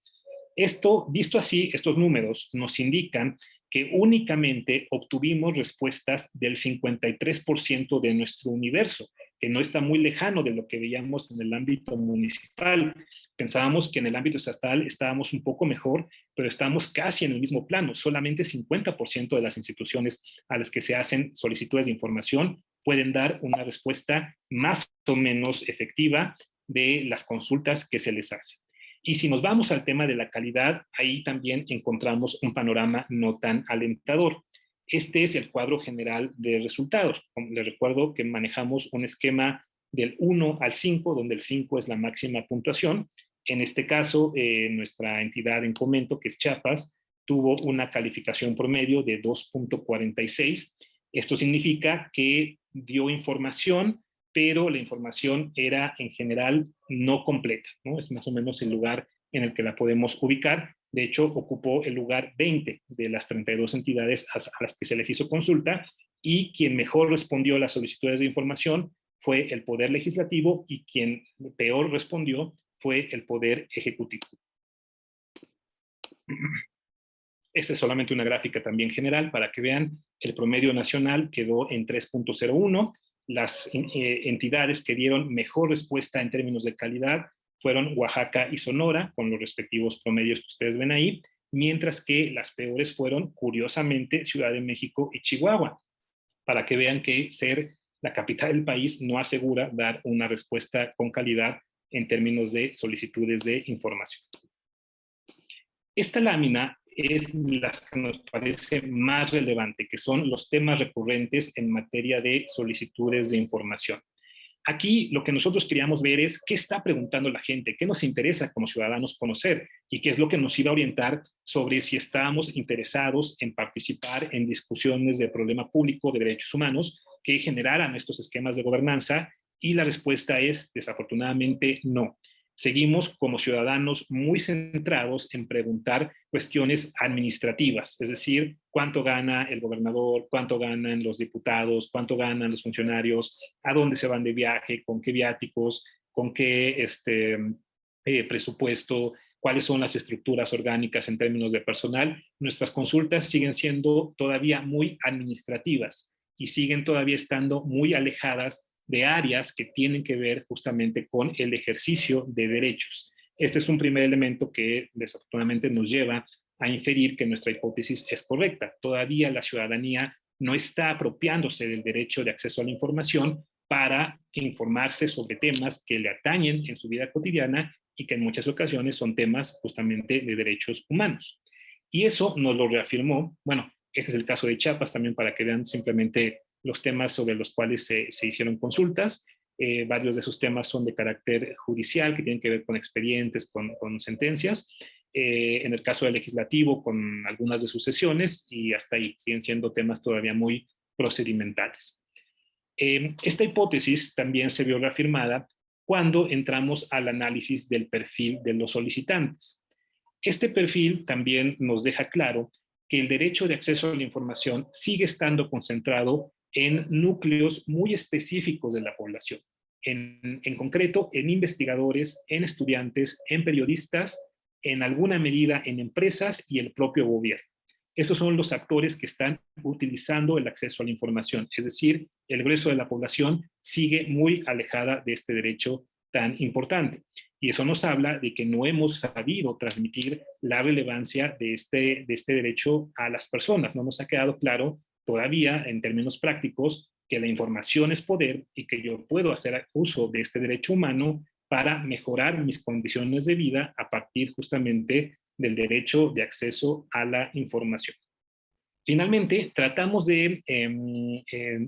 Speaker 3: Esto, visto así, estos números nos indican que únicamente obtuvimos respuestas del 53% de nuestro universo, que no está muy lejano de lo que veíamos en el ámbito municipal. Pensábamos que en el ámbito estatal estábamos un poco mejor, pero estamos casi en el mismo plano. Solamente 50% de las instituciones a las que se hacen solicitudes de información pueden dar una respuesta más o menos efectiva de las consultas que se les hace. Y si nos vamos al tema de la calidad, ahí también encontramos un panorama no tan alentador. Este es el cuadro general de resultados. Les recuerdo que manejamos un esquema del 1 al 5, donde el 5 es la máxima puntuación. En este caso, nuestra entidad en comento, que es Chiapas, tuvo una calificación promedio de 2.46. Esto significa que dio información, pero la información era en general no completa, ¿no? Es más o menos el lugar en el que la podemos ubicar. De hecho, ocupó el lugar 20 de las 32 entidades a las que se les hizo consulta, y quien mejor respondió a las solicitudes de información fue el Poder Legislativo y quien peor respondió fue el Poder Ejecutivo. Esta es solamente una gráfica también general para que vean el promedio nacional quedó en 3.01. Las entidades que dieron mejor respuesta en términos de calidad fueron Oaxaca y Sonora, con los respectivos promedios que ustedes ven ahí, mientras que las peores fueron, curiosamente, Ciudad de México y Chihuahua, para que vean que ser la capital del país no asegura dar una respuesta con calidad en términos de solicitudes de información. Esta lámina es la que nos parece más relevante, que son los temas recurrentes en materia de solicitudes de información. Aquí lo que nosotros queríamos ver es qué está preguntando la gente, qué nos interesa como ciudadanos conocer y qué es lo que nos iba a orientar sobre si estábamos interesados en participar en discusiones de problema público de derechos humanos que generaran estos esquemas de gobernanza, y la respuesta es desafortunadamente no. seguimos como ciudadanos muy centrados en preguntar cuestiones administrativas, es decir, cuánto gana el gobernador, cuánto ganan los diputados, cuánto ganan los funcionarios, a dónde se van de viaje, con qué viáticos, con qué presupuesto, cuáles son las estructuras orgánicas en términos de personal. Nuestras consultas siguen siendo todavía muy administrativas y siguen todavía estando muy alejadas de áreas que tienen que ver justamente con el ejercicio de derechos. Este es un primer elemento que desafortunadamente nos lleva a inferir que nuestra hipótesis es correcta. Todavía la ciudadanía no está apropiándose del derecho de acceso a la información para informarse sobre temas que le atañen en su vida cotidiana y que en muchas ocasiones son temas justamente de derechos humanos. Y eso nos lo reafirmó, bueno, este es el caso de Chiapas también para que vean simplemente los temas sobre los cuales se hicieron consultas. Varios de esos temas son de carácter judicial, que tienen que ver con expedientes, con sentencias. En el caso del legislativo, con algunas de sus sesiones, y hasta ahí siguen siendo temas todavía muy procedimentales. Esta hipótesis también se vio reafirmada cuando entramos al análisis del perfil de los solicitantes. Este perfil también nos deja claro que el derecho de acceso a la información sigue estando concentrado en núcleos muy específicos de la población, en concreto en investigadores, en estudiantes, en periodistas, en alguna medida en empresas y el propio gobierno. Esos son los actores que están utilizando el acceso a la información, es decir, el grueso de la población sigue muy alejada de este derecho tan importante. Y eso nos habla de que no hemos sabido transmitir la relevancia de este derecho a las personas. No nos ha quedado claro todavía, en términos prácticos, que la información es poder y que yo puedo hacer uso de este derecho humano para mejorar mis condiciones de vida a partir justamente del derecho de acceso a la información. Finalmente, tratamos de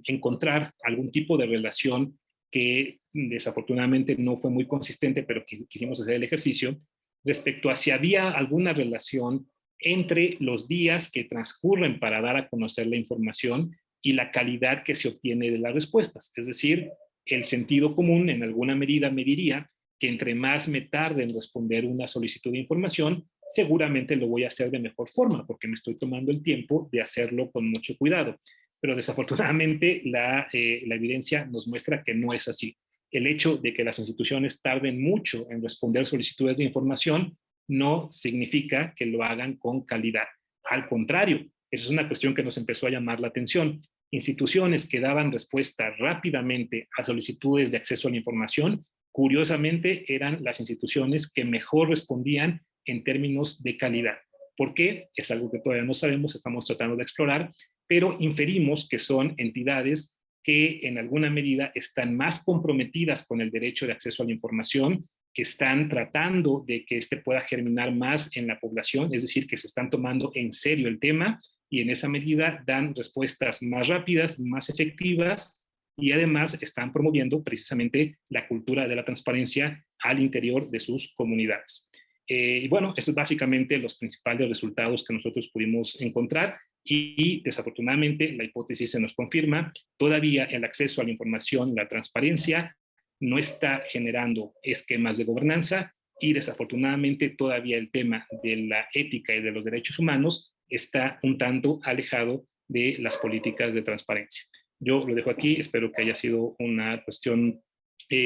Speaker 3: encontrar algún tipo de relación que desafortunadamente no fue muy consistente, pero quisimos hacer el ejercicio, respecto a si había alguna relación entre los días que transcurren para dar a conocer la información y la calidad que se obtiene de las respuestas. Es decir, el sentido común en alguna medida me diría que entre más me tarde en responder una solicitud de información, seguramente lo voy a hacer de mejor forma, porque me estoy tomando el tiempo de hacerlo con mucho cuidado. Pero desafortunadamente la evidencia nos muestra que no es así. El hecho de que las instituciones tarden mucho en responder solicitudes de información no significa que lo hagan con calidad. Al contrario, esa es una cuestión que nos empezó a llamar la atención. Instituciones que daban respuesta rápidamente a solicitudes de acceso a la información, curiosamente eran las instituciones que mejor respondían en términos de calidad. ¿Por qué? Es algo que todavía no sabemos, estamos tratando de explorar, pero inferimos que son entidades que en alguna medida están más comprometidas con el derecho de acceso a la información, que están tratando de que este pueda germinar más en la población, es decir, que se están tomando en serio el tema y en esa medida dan respuestas más rápidas, más efectivas y además están promoviendo precisamente la cultura de la transparencia al interior de sus comunidades. Y bueno, esos es básicamente los principales resultados que nosotros pudimos encontrar y desafortunadamente la hipótesis se nos confirma. Todavía el acceso a la información, la transparencia, no está generando esquemas de gobernanza y desafortunadamente todavía el tema de la ética y de los derechos humanos está un tanto alejado de las políticas de transparencia. Yo lo dejo aquí, espero que haya sido una cuestión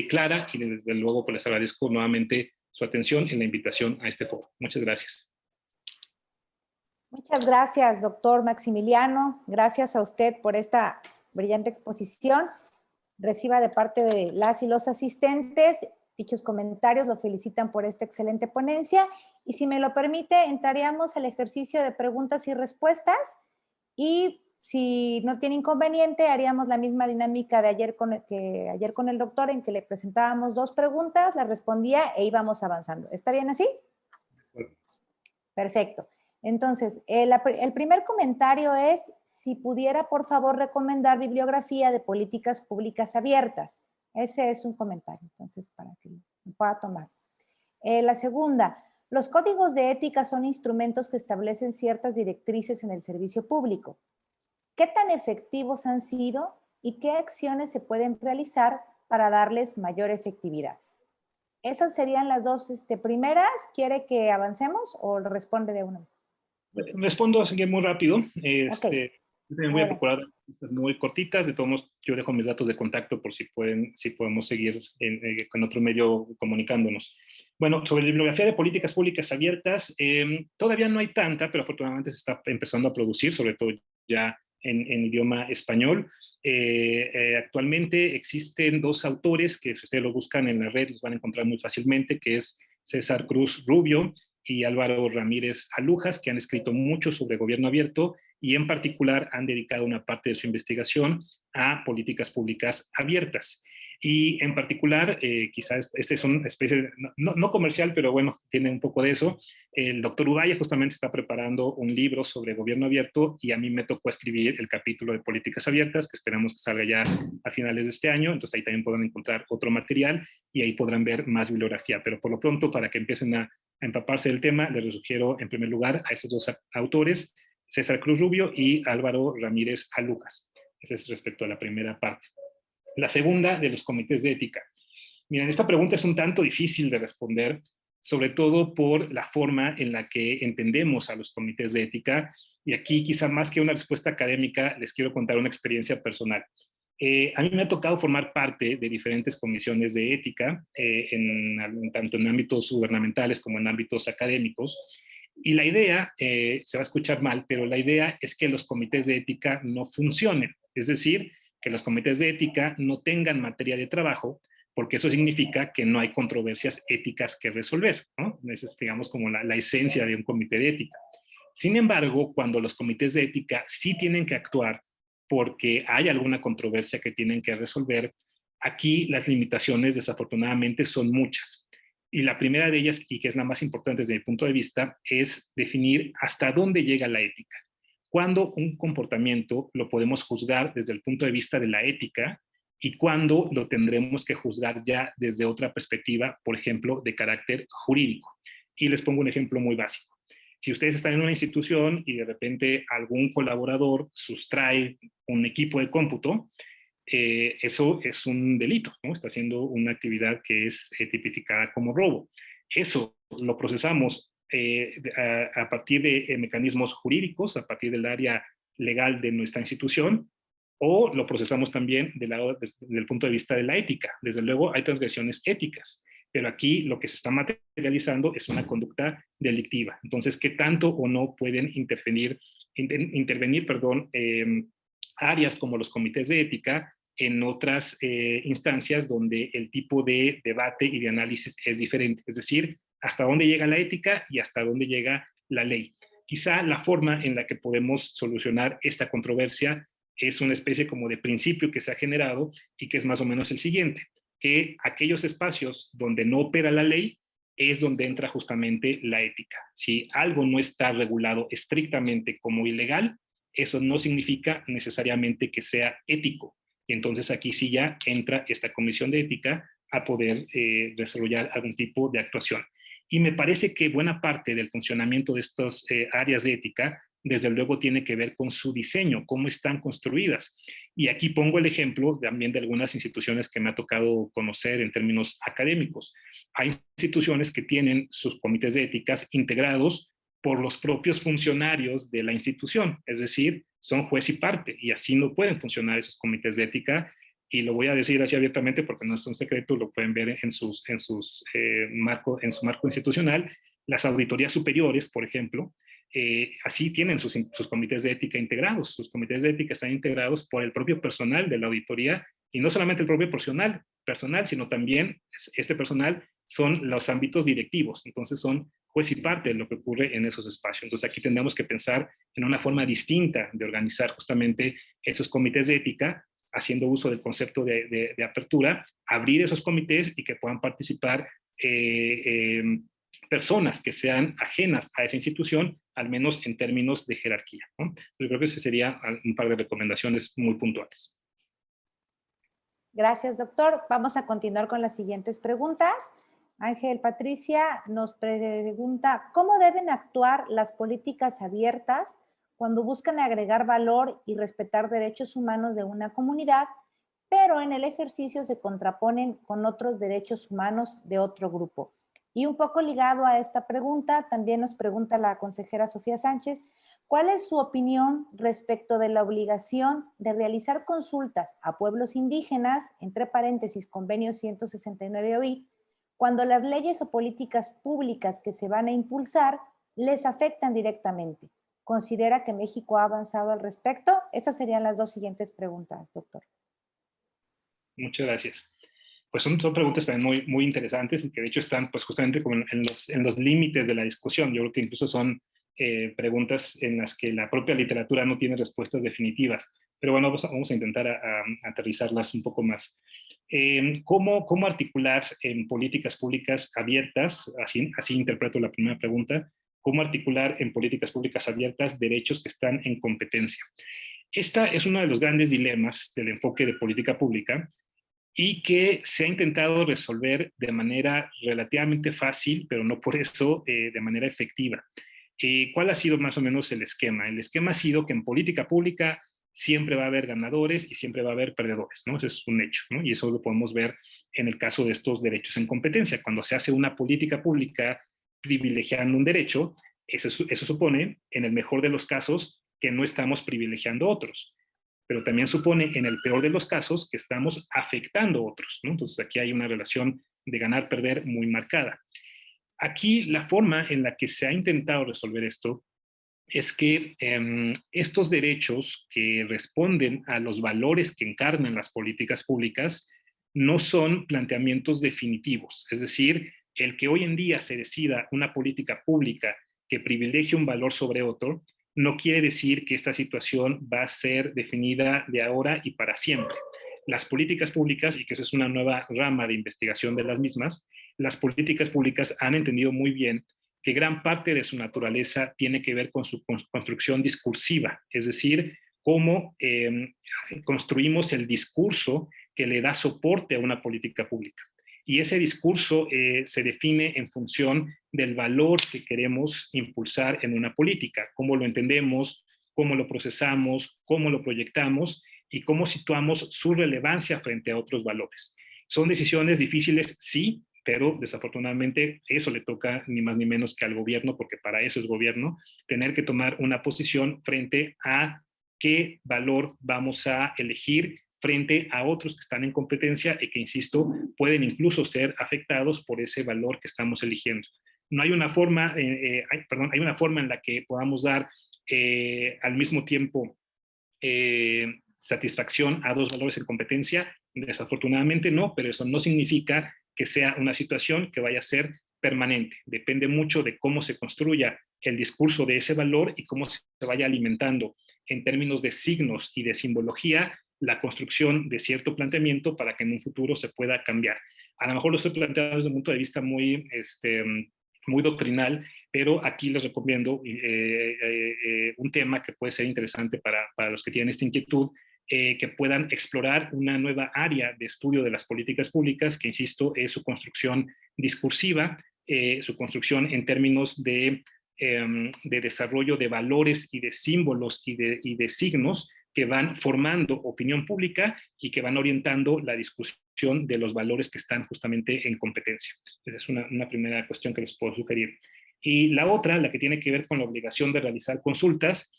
Speaker 3: clara y desde luego pues les agradezco nuevamente su atención en la invitación a este foro. Muchas gracias.
Speaker 1: Muchas gracias, doctor Maximiliano. Gracias a usted por esta brillante exposición. Reciba de parte de las y los asistentes dichos comentarios, lo felicitan por esta excelente ponencia. Y si me lo permite, entraríamos al ejercicio de preguntas y respuestas. Y si no tiene inconveniente, haríamos la misma dinámica de ayer con el doctor, en que le presentábamos 2 preguntas, las respondía e íbamos avanzando. ¿Está bien así? Perfecto. Entonces, el primer comentario es si pudiera, por favor, recomendar bibliografía de políticas públicas abiertas. Ese es un comentario, entonces, para que lo pueda tomar. La segunda, los códigos de ética son instrumentos que establecen ciertas directrices en el servicio público. ¿Qué tan efectivos han sido y qué acciones se pueden realizar para darles mayor efectividad? Esas serían las dos primeras. ¿Quiere que avancemos o responde de una vez?
Speaker 3: Respondo así muy rápido.
Speaker 1: Ok,
Speaker 3: Yo también voy a procurar estas muy cortitas. De todos modos, yo dejo mis datos de contacto por si podemos seguir con otro medio comunicándonos. Bueno, sobre bibliografía de políticas públicas abiertas, todavía no hay tanta, pero afortunadamente se está empezando a producir, sobre todo ya en idioma español. Actualmente existen dos autores que si ustedes lo buscan en la red los van a encontrar muy fácilmente, que es César Cruz Rubio y Álvaro Ramírez Alujas, que han escrito mucho sobre gobierno abierto y en particular han dedicado una parte de su investigación a políticas públicas abiertas. Y en particular, quizás este es una especie, no comercial, pero bueno, tiene un poco de eso. El doctor Ubaya justamente está preparando un libro sobre gobierno abierto y a mí me tocó escribir el capítulo de políticas abiertas, que esperamos que salga ya a finales de este año. Entonces ahí también podrán encontrar otro material y ahí podrán ver más bibliografía. Pero por lo pronto, para que empiecen a empaparse del tema, les sugiero en primer lugar a estos dos autores, César Cruz Rubio y Álvaro Ramírez Alujas. Ese es respecto a la primera parte. La segunda, de los comités de ética. Miren, esta pregunta es un tanto difícil de responder, sobre todo por la forma en la que entendemos a los comités de ética. Y aquí, quizá más que una respuesta académica, les quiero contar una experiencia personal. A mí me ha tocado formar parte de diferentes comisiones de ética, tanto en ámbitos gubernamentales como en ámbitos académicos. Y la idea, se va a escuchar mal, pero la idea es que los comités de ética no funcionen. Es decir, que los comités de ética no tengan materia de trabajo, porque eso significa que no hay controversias éticas que resolver, ¿no? Esa es, digamos, como la esencia de un comité de ética. Sin embargo, cuando los comités de ética sí tienen que actuar porque hay alguna controversia que tienen que resolver, aquí las limitaciones desafortunadamente son muchas. Y la primera de ellas, y que es la más importante desde mi punto de vista, es definir hasta dónde llega la ética. Cuándo un comportamiento lo podemos juzgar desde el punto de vista de la ética y cuándo lo tendremos que juzgar ya desde otra perspectiva, por ejemplo, de carácter jurídico. Y les pongo un ejemplo muy básico. Si ustedes están en una institución y de repente algún colaborador sustrae un equipo de cómputo, eso es un delito, ¿no? Está haciendo una actividad que es tipificada como robo. Eso lo procesamos a partir de mecanismos jurídicos, a partir del área legal de nuestra institución, o lo procesamos también desde el punto de vista de la ética. Desde luego hay transgresiones éticas, pero aquí lo que se está materializando es una conducta delictiva. Entonces, ¿qué tanto o no pueden intervenir áreas como los comités de ética en otras instancias donde el tipo de debate y de análisis es diferente? Es decir, hasta dónde llega la ética y hasta dónde llega la ley. Quizá la forma en la que podemos solucionar esta controversia es una especie como de principio que se ha generado y que es más o menos el siguiente, que aquellos espacios donde no opera la ley es donde entra justamente la ética. Si algo no está regulado estrictamente como ilegal, eso no significa necesariamente que sea ético. Y entonces aquí sí ya entra esta comisión de ética a poder desarrollar algún tipo de actuación. Y me parece que buena parte del funcionamiento de estas áreas de ética, desde luego, tiene que ver con su diseño, cómo están construidas. Y aquí pongo el ejemplo también de algunas instituciones que me ha tocado conocer en términos académicos. Hay instituciones que tienen sus comités de éticas integrados por los propios funcionarios de la institución, es decir, son juez y parte, y así no pueden funcionar esos comités de ética. Y lo voy a decir así abiertamente porque no es un secreto, lo pueden ver en su marco institucional. Las auditorías superiores, por ejemplo, así tienen sus comités de ética integrados. Sus comités de ética están integrados por el propio personal de la auditoría, y no solamente el propio personal, sino también este personal son los ámbitos directivos. Entonces son juez y parte de lo que ocurre en esos espacios. Entonces aquí tendríamos que pensar en una forma distinta de organizar justamente esos comités de ética, haciendo uso del concepto de apertura, abrir esos comités y que puedan participar personas que sean ajenas a esa institución, al menos en términos de jerarquía, ¿no? Yo creo que ese sería un par de recomendaciones muy puntuales.
Speaker 1: Gracias, doctor. Vamos a continuar con las siguientes preguntas. Ángel Patricia nos pregunta, ¿cómo deben actuar las políticas abiertas cuando buscan agregar valor y respetar derechos humanos de una comunidad, pero en el ejercicio se contraponen con otros derechos humanos de otro grupo. Y un poco ligado a esta pregunta, también nos pregunta la consejera Sofía Sánchez, ¿cuál es su opinión respecto de la obligación de realizar consultas a pueblos indígenas, entre paréntesis, convenio 169 OIT, cuando las leyes o políticas públicas que se van a impulsar les afectan directamente? ¿Considera que México ha avanzado al respecto? Esas serían las dos siguientes preguntas, doctor.
Speaker 3: Muchas gracias. Pues son preguntas también muy interesantes y que de hecho están pues justamente como en los límites de la discusión. Yo creo que incluso son preguntas en las que la propia literatura no tiene respuestas definitivas. Pero bueno, vamos a intentar aterrizarlas un poco más. ¿Cómo articular en políticas públicas abiertas, así interpreto la primera pregunta, cómo articular en políticas públicas abiertas derechos que están en competencia? Esta es uno de los grandes dilemas del enfoque de política pública y que se ha intentado resolver de manera relativamente fácil, pero no por eso de manera efectiva. ¿Cuál ha sido más o menos el esquema? El esquema ha sido que en política pública siempre va a haber ganadores y siempre va a haber perdedores, ¿no? Ese es un hecho, ¿no? Y eso lo podemos ver en el caso de estos derechos en competencia. Cuando se hace una política pública privilegiando un derecho, eso supone, en el mejor de los casos, que no estamos privilegiando otros, pero también supone, en el peor de los casos, que estamos afectando a otros, ¿no? Entonces aquí hay una relación de ganar-perder muy marcada. Aquí la forma en la que se ha intentado resolver esto es que estos derechos que responden a los valores que encarnan las políticas públicas no son planteamientos definitivos. Es decir, el que hoy en día se decida una política pública que privilegie un valor sobre otro, no quiere decir que esta situación va a ser definida de ahora y para siempre. Las políticas públicas, y que esa es una nueva rama de investigación de las mismas, las políticas públicas han entendido muy bien que gran parte de su naturaleza tiene que ver con su construcción discursiva, es decir, cómo construimos el discurso que le da soporte a una política pública. Y ese discurso se define en función del valor que queremos impulsar en una política, cómo lo entendemos, cómo lo procesamos, cómo lo proyectamos y cómo situamos su relevancia frente a otros valores. ¿Son decisiones difíciles? Sí, pero desafortunadamente eso le toca ni más ni menos que al gobierno, porque para eso es gobierno, tener que tomar una posición frente a qué valor vamos a elegir frente a otros que están en competencia y que, insisto, pueden incluso ser afectados por ese valor que estamos eligiendo. No hay una forma, hay una forma en la que podamos dar al mismo tiempo satisfacción a dos valores en competencia. Desafortunadamente no, pero eso no significa que sea una situación que vaya a ser permanente. Depende mucho de cómo se construya el discurso de ese valor y cómo se vaya alimentando en términos de signos y de simbología la construcción de cierto planteamiento para que en un futuro se pueda cambiar. A lo mejor lo estoy planteando desde un punto de vista muy doctrinal, pero aquí les recomiendo un tema que puede ser interesante para los que tienen esta inquietud, que puedan explorar una nueva área de estudio de las políticas públicas, que, insisto, es su construcción discursiva, su construcción en términos de desarrollo de valores y de símbolos y de signos que van formando opinión pública y que van orientando la discusión de los valores que están justamente en competencia. Esa es una primera cuestión que les puedo sugerir. Y la otra, la que tiene que ver con la obligación de realizar consultas,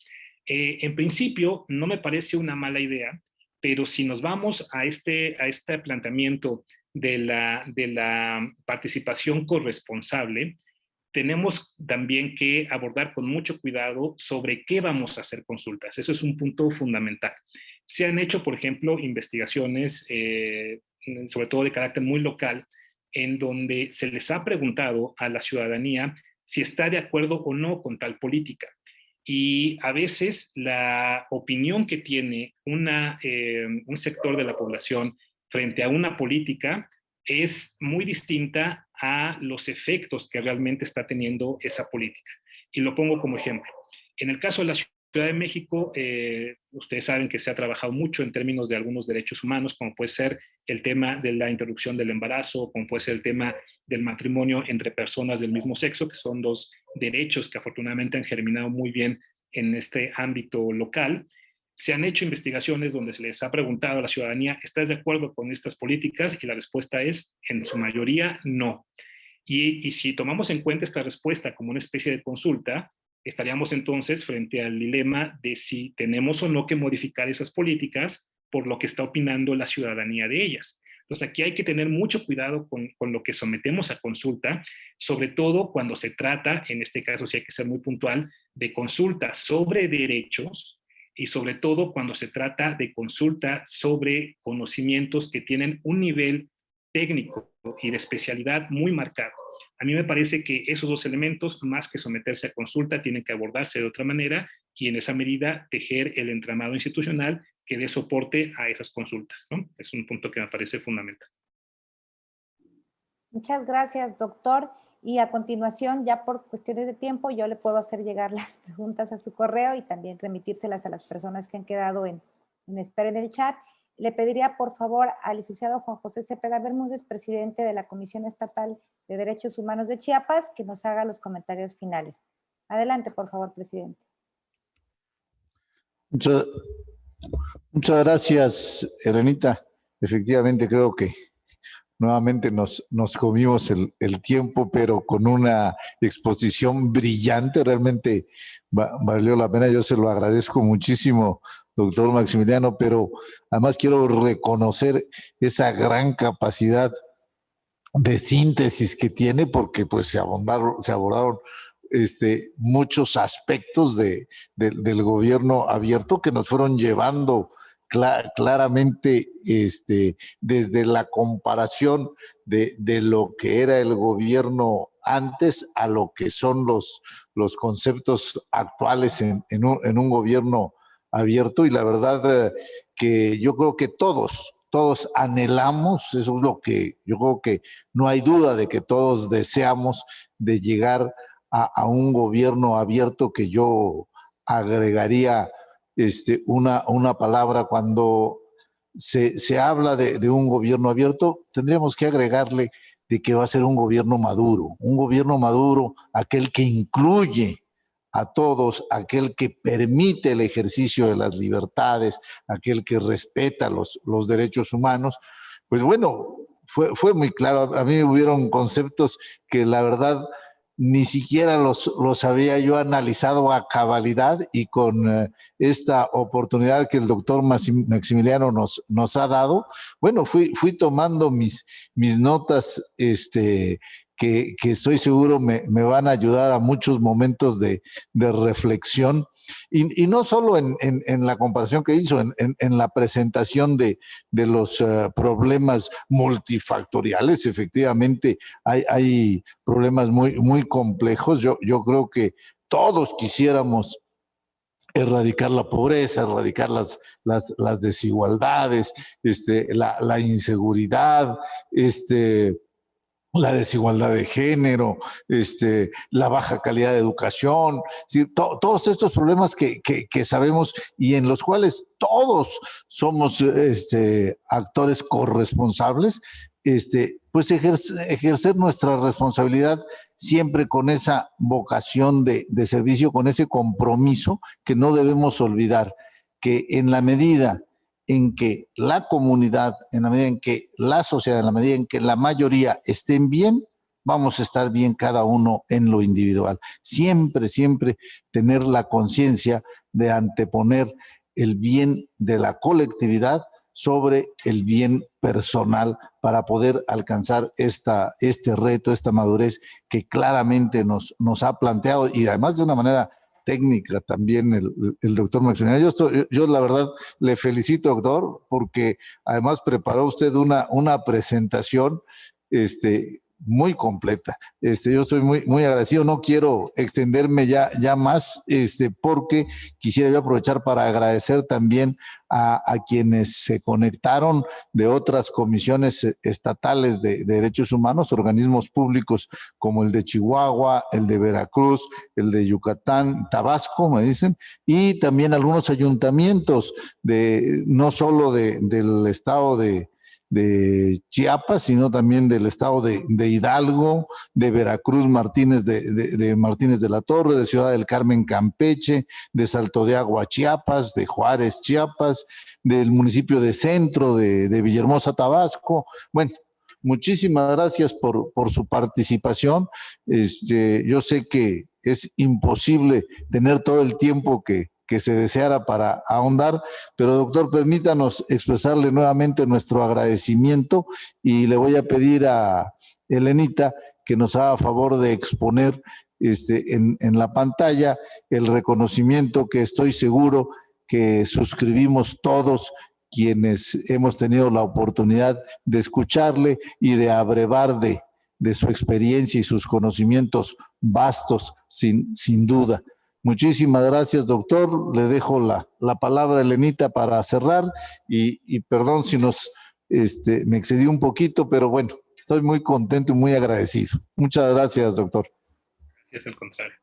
Speaker 3: en principio no me parece una mala idea, pero si nos vamos a este planteamiento de la participación corresponsable, tenemos también que abordar con mucho cuidado sobre qué vamos a hacer consultas. Eso es un punto fundamental. Se han hecho, por ejemplo, investigaciones, sobre todo de carácter muy local, en donde se les ha preguntado a la ciudadanía si está de acuerdo o no con tal política. Y a veces la opinión que tiene un sector de la población frente a una política es muy distinta a los efectos que realmente está teniendo esa política. Y lo pongo como ejemplo. En el caso de la Ciudad de México, ustedes saben que se ha trabajado mucho en términos de algunos derechos humanos, como puede ser el tema de la interrupción del embarazo, como puede ser el tema del matrimonio entre personas del mismo sexo, que son dos derechos que afortunadamente han germinado muy bien en este ámbito local. se han hecho investigaciones donde se les ha preguntado a la ciudadanía, ¿estás de acuerdo con estas políticas? Y la respuesta es, en su mayoría, no. Y si tomamos en cuenta esta respuesta como una especie de consulta, estaríamos entonces frente al dilema de si tenemos o no que modificar esas políticas por lo que está opinando la ciudadanía de ellas. Entonces aquí hay que tener mucho cuidado con lo que sometemos a consulta, sobre todo cuando se trata, en este caso sí hay que ser muy puntual, de consulta sobre derechos y sobre todo cuando se trata de consulta sobre conocimientos que tienen un nivel técnico y de especialidad muy marcado. A mí me parece que esos dos elementos, más que someterse a consulta, tienen que abordarse de otra manera y en esa medida tejer el entramado institucional que dé soporte a esas consultas, ¿no? Es un punto que me parece fundamental.
Speaker 1: Muchas gracias, doctor. Y a continuación, ya por cuestiones de tiempo, yo le puedo hacer llegar las preguntas a su correo y también remitírselas a las personas que han quedado en espera en el chat. Le pediría, por favor, al licenciado Juan José Cepeda Bermúdez, presidente de la Comisión Estatal de Derechos Humanos de Chiapas, que nos haga los comentarios finales. Adelante, por favor, presidente.
Speaker 2: Muchas gracias, Elenita. Efectivamente, creo que nuevamente nos comimos el tiempo, pero con una exposición brillante. Realmente valió la pena. Yo se lo agradezco muchísimo, doctor Maximiliano, pero además quiero reconocer esa gran capacidad de síntesis que tiene, porque pues se abordaron muchos aspectos del gobierno abierto que nos fueron llevando claramente desde la comparación de lo que era el gobierno antes a lo que son los conceptos actuales en un gobierno abierto. Y la verdad que yo creo que todos anhelamos, eso es lo que yo creo que no hay duda de que todos deseamos, de llegar a un gobierno abierto, que yo agregaría una palabra. Cuando se habla de un gobierno abierto, tendríamos que agregarle de que va a ser un gobierno maduro, aquel que incluye a todos, aquel que permite el ejercicio de las libertades, aquel que respeta los derechos humanos. Pues bueno, fue muy claro. A mí hubieron conceptos que la verdad ni siquiera los había yo analizado a cabalidad, y con esta oportunidad que el doctor Maximiliano nos ha dado, bueno, fui tomando mis notas, que estoy seguro me van a ayudar a muchos momentos de reflexión, y no solo en la comparación que hizo, en la presentación de los problemas multifactoriales. Efectivamente, hay problemas muy complejos. Yo creo que todos quisiéramos erradicar la pobreza, erradicar las desigualdades, la inseguridad, la desigualdad de género, la baja calidad de educación, ¿sí? Todos estos problemas que sabemos y en los cuales todos somos actores corresponsables, pues ejercer nuestra responsabilidad siempre con esa vocación de servicio, con ese compromiso que no debemos olvidar, que en la medida en que la comunidad, en la medida en que la sociedad, en la medida en que la mayoría estén bien, vamos a estar bien cada uno en lo individual. Siempre tener la conciencia de anteponer el bien de la colectividad sobre el bien personal para poder alcanzar este reto, esta madurez que claramente nos ha planteado, y además de una manera técnica también el doctor Maximiliano. Yo la verdad le felicito, doctor, porque además preparó usted una presentación muy completa. Yo estoy muy agradecido. No quiero extenderme ya más, porque quisiera yo aprovechar para agradecer también a quienes se conectaron de otras comisiones estatales de derechos humanos, organismos públicos como el de Chihuahua, el de Veracruz, el de Yucatán, Tabasco, me dicen, y también algunos ayuntamientos no solo del estado de Chiapas, sino también del estado de Hidalgo, de Veracruz, Martínez de Martínez de la Torre, de Ciudad del Carmen, Campeche, de Salto de Agua, Chiapas, de Juárez, Chiapas, del municipio de Centro, de Villahermosa, Tabasco. Bueno, muchísimas gracias por su participación. Yo sé que es imposible tener todo el tiempo que se deseara para ahondar, pero doctor, permítanos expresarle nuevamente nuestro agradecimiento y le voy a pedir a Elenita que nos haga favor de exponer en la pantalla el reconocimiento que estoy seguro que suscribimos todos quienes hemos tenido la oportunidad de escucharle y de abrevar de su experiencia y sus conocimientos vastos, sin duda. Muchísimas gracias, doctor. Le dejo la palabra a Elenita para cerrar y perdón si me excedí un poquito, pero bueno, estoy muy contento y muy agradecido. Muchas gracias, doctor.
Speaker 3: Es el contrario.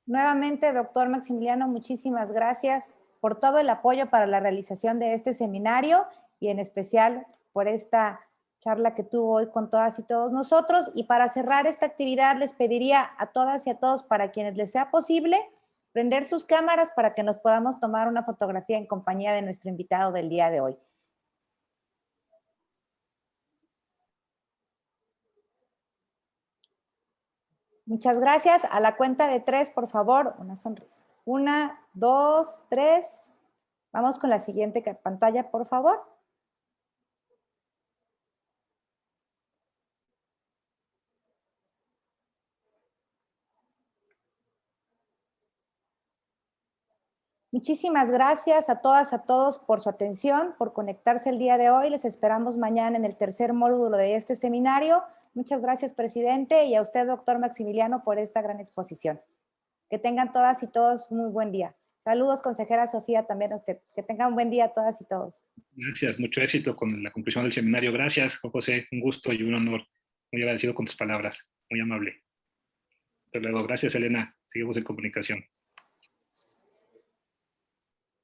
Speaker 1: Nuevamente, doctor Maximiliano, muchísimas gracias por todo el apoyo para la realización de este seminario y en especial por esta charla que tuvo hoy con todas y todos nosotros. Y para cerrar esta actividad les pediría a todas y a todos, para quienes les sea posible, prender sus cámaras para que nos podamos tomar una fotografía en compañía de nuestro invitado del día de hoy. Muchas gracias. A la cuenta de 3, por favor, una sonrisa. 1, 2, 3. Vamos con la siguiente pantalla, por favor. Muchísimas gracias a todas, a todos por su atención, por conectarse el día de hoy. Les esperamos mañana en el tercer módulo de este seminario. Muchas gracias, presidente, y a usted, doctor Maximiliano, por esta gran exposición. Que tengan todas y todos un muy buen día. Saludos, consejera Sofía, también a usted. Que tengan un buen día a todas y todos.
Speaker 3: Gracias, mucho éxito con la conclusión del seminario. Gracias, Juan José, un gusto y un honor. Muy agradecido con tus palabras, muy amable. Hasta luego. Gracias, Elena. Seguimos en comunicación.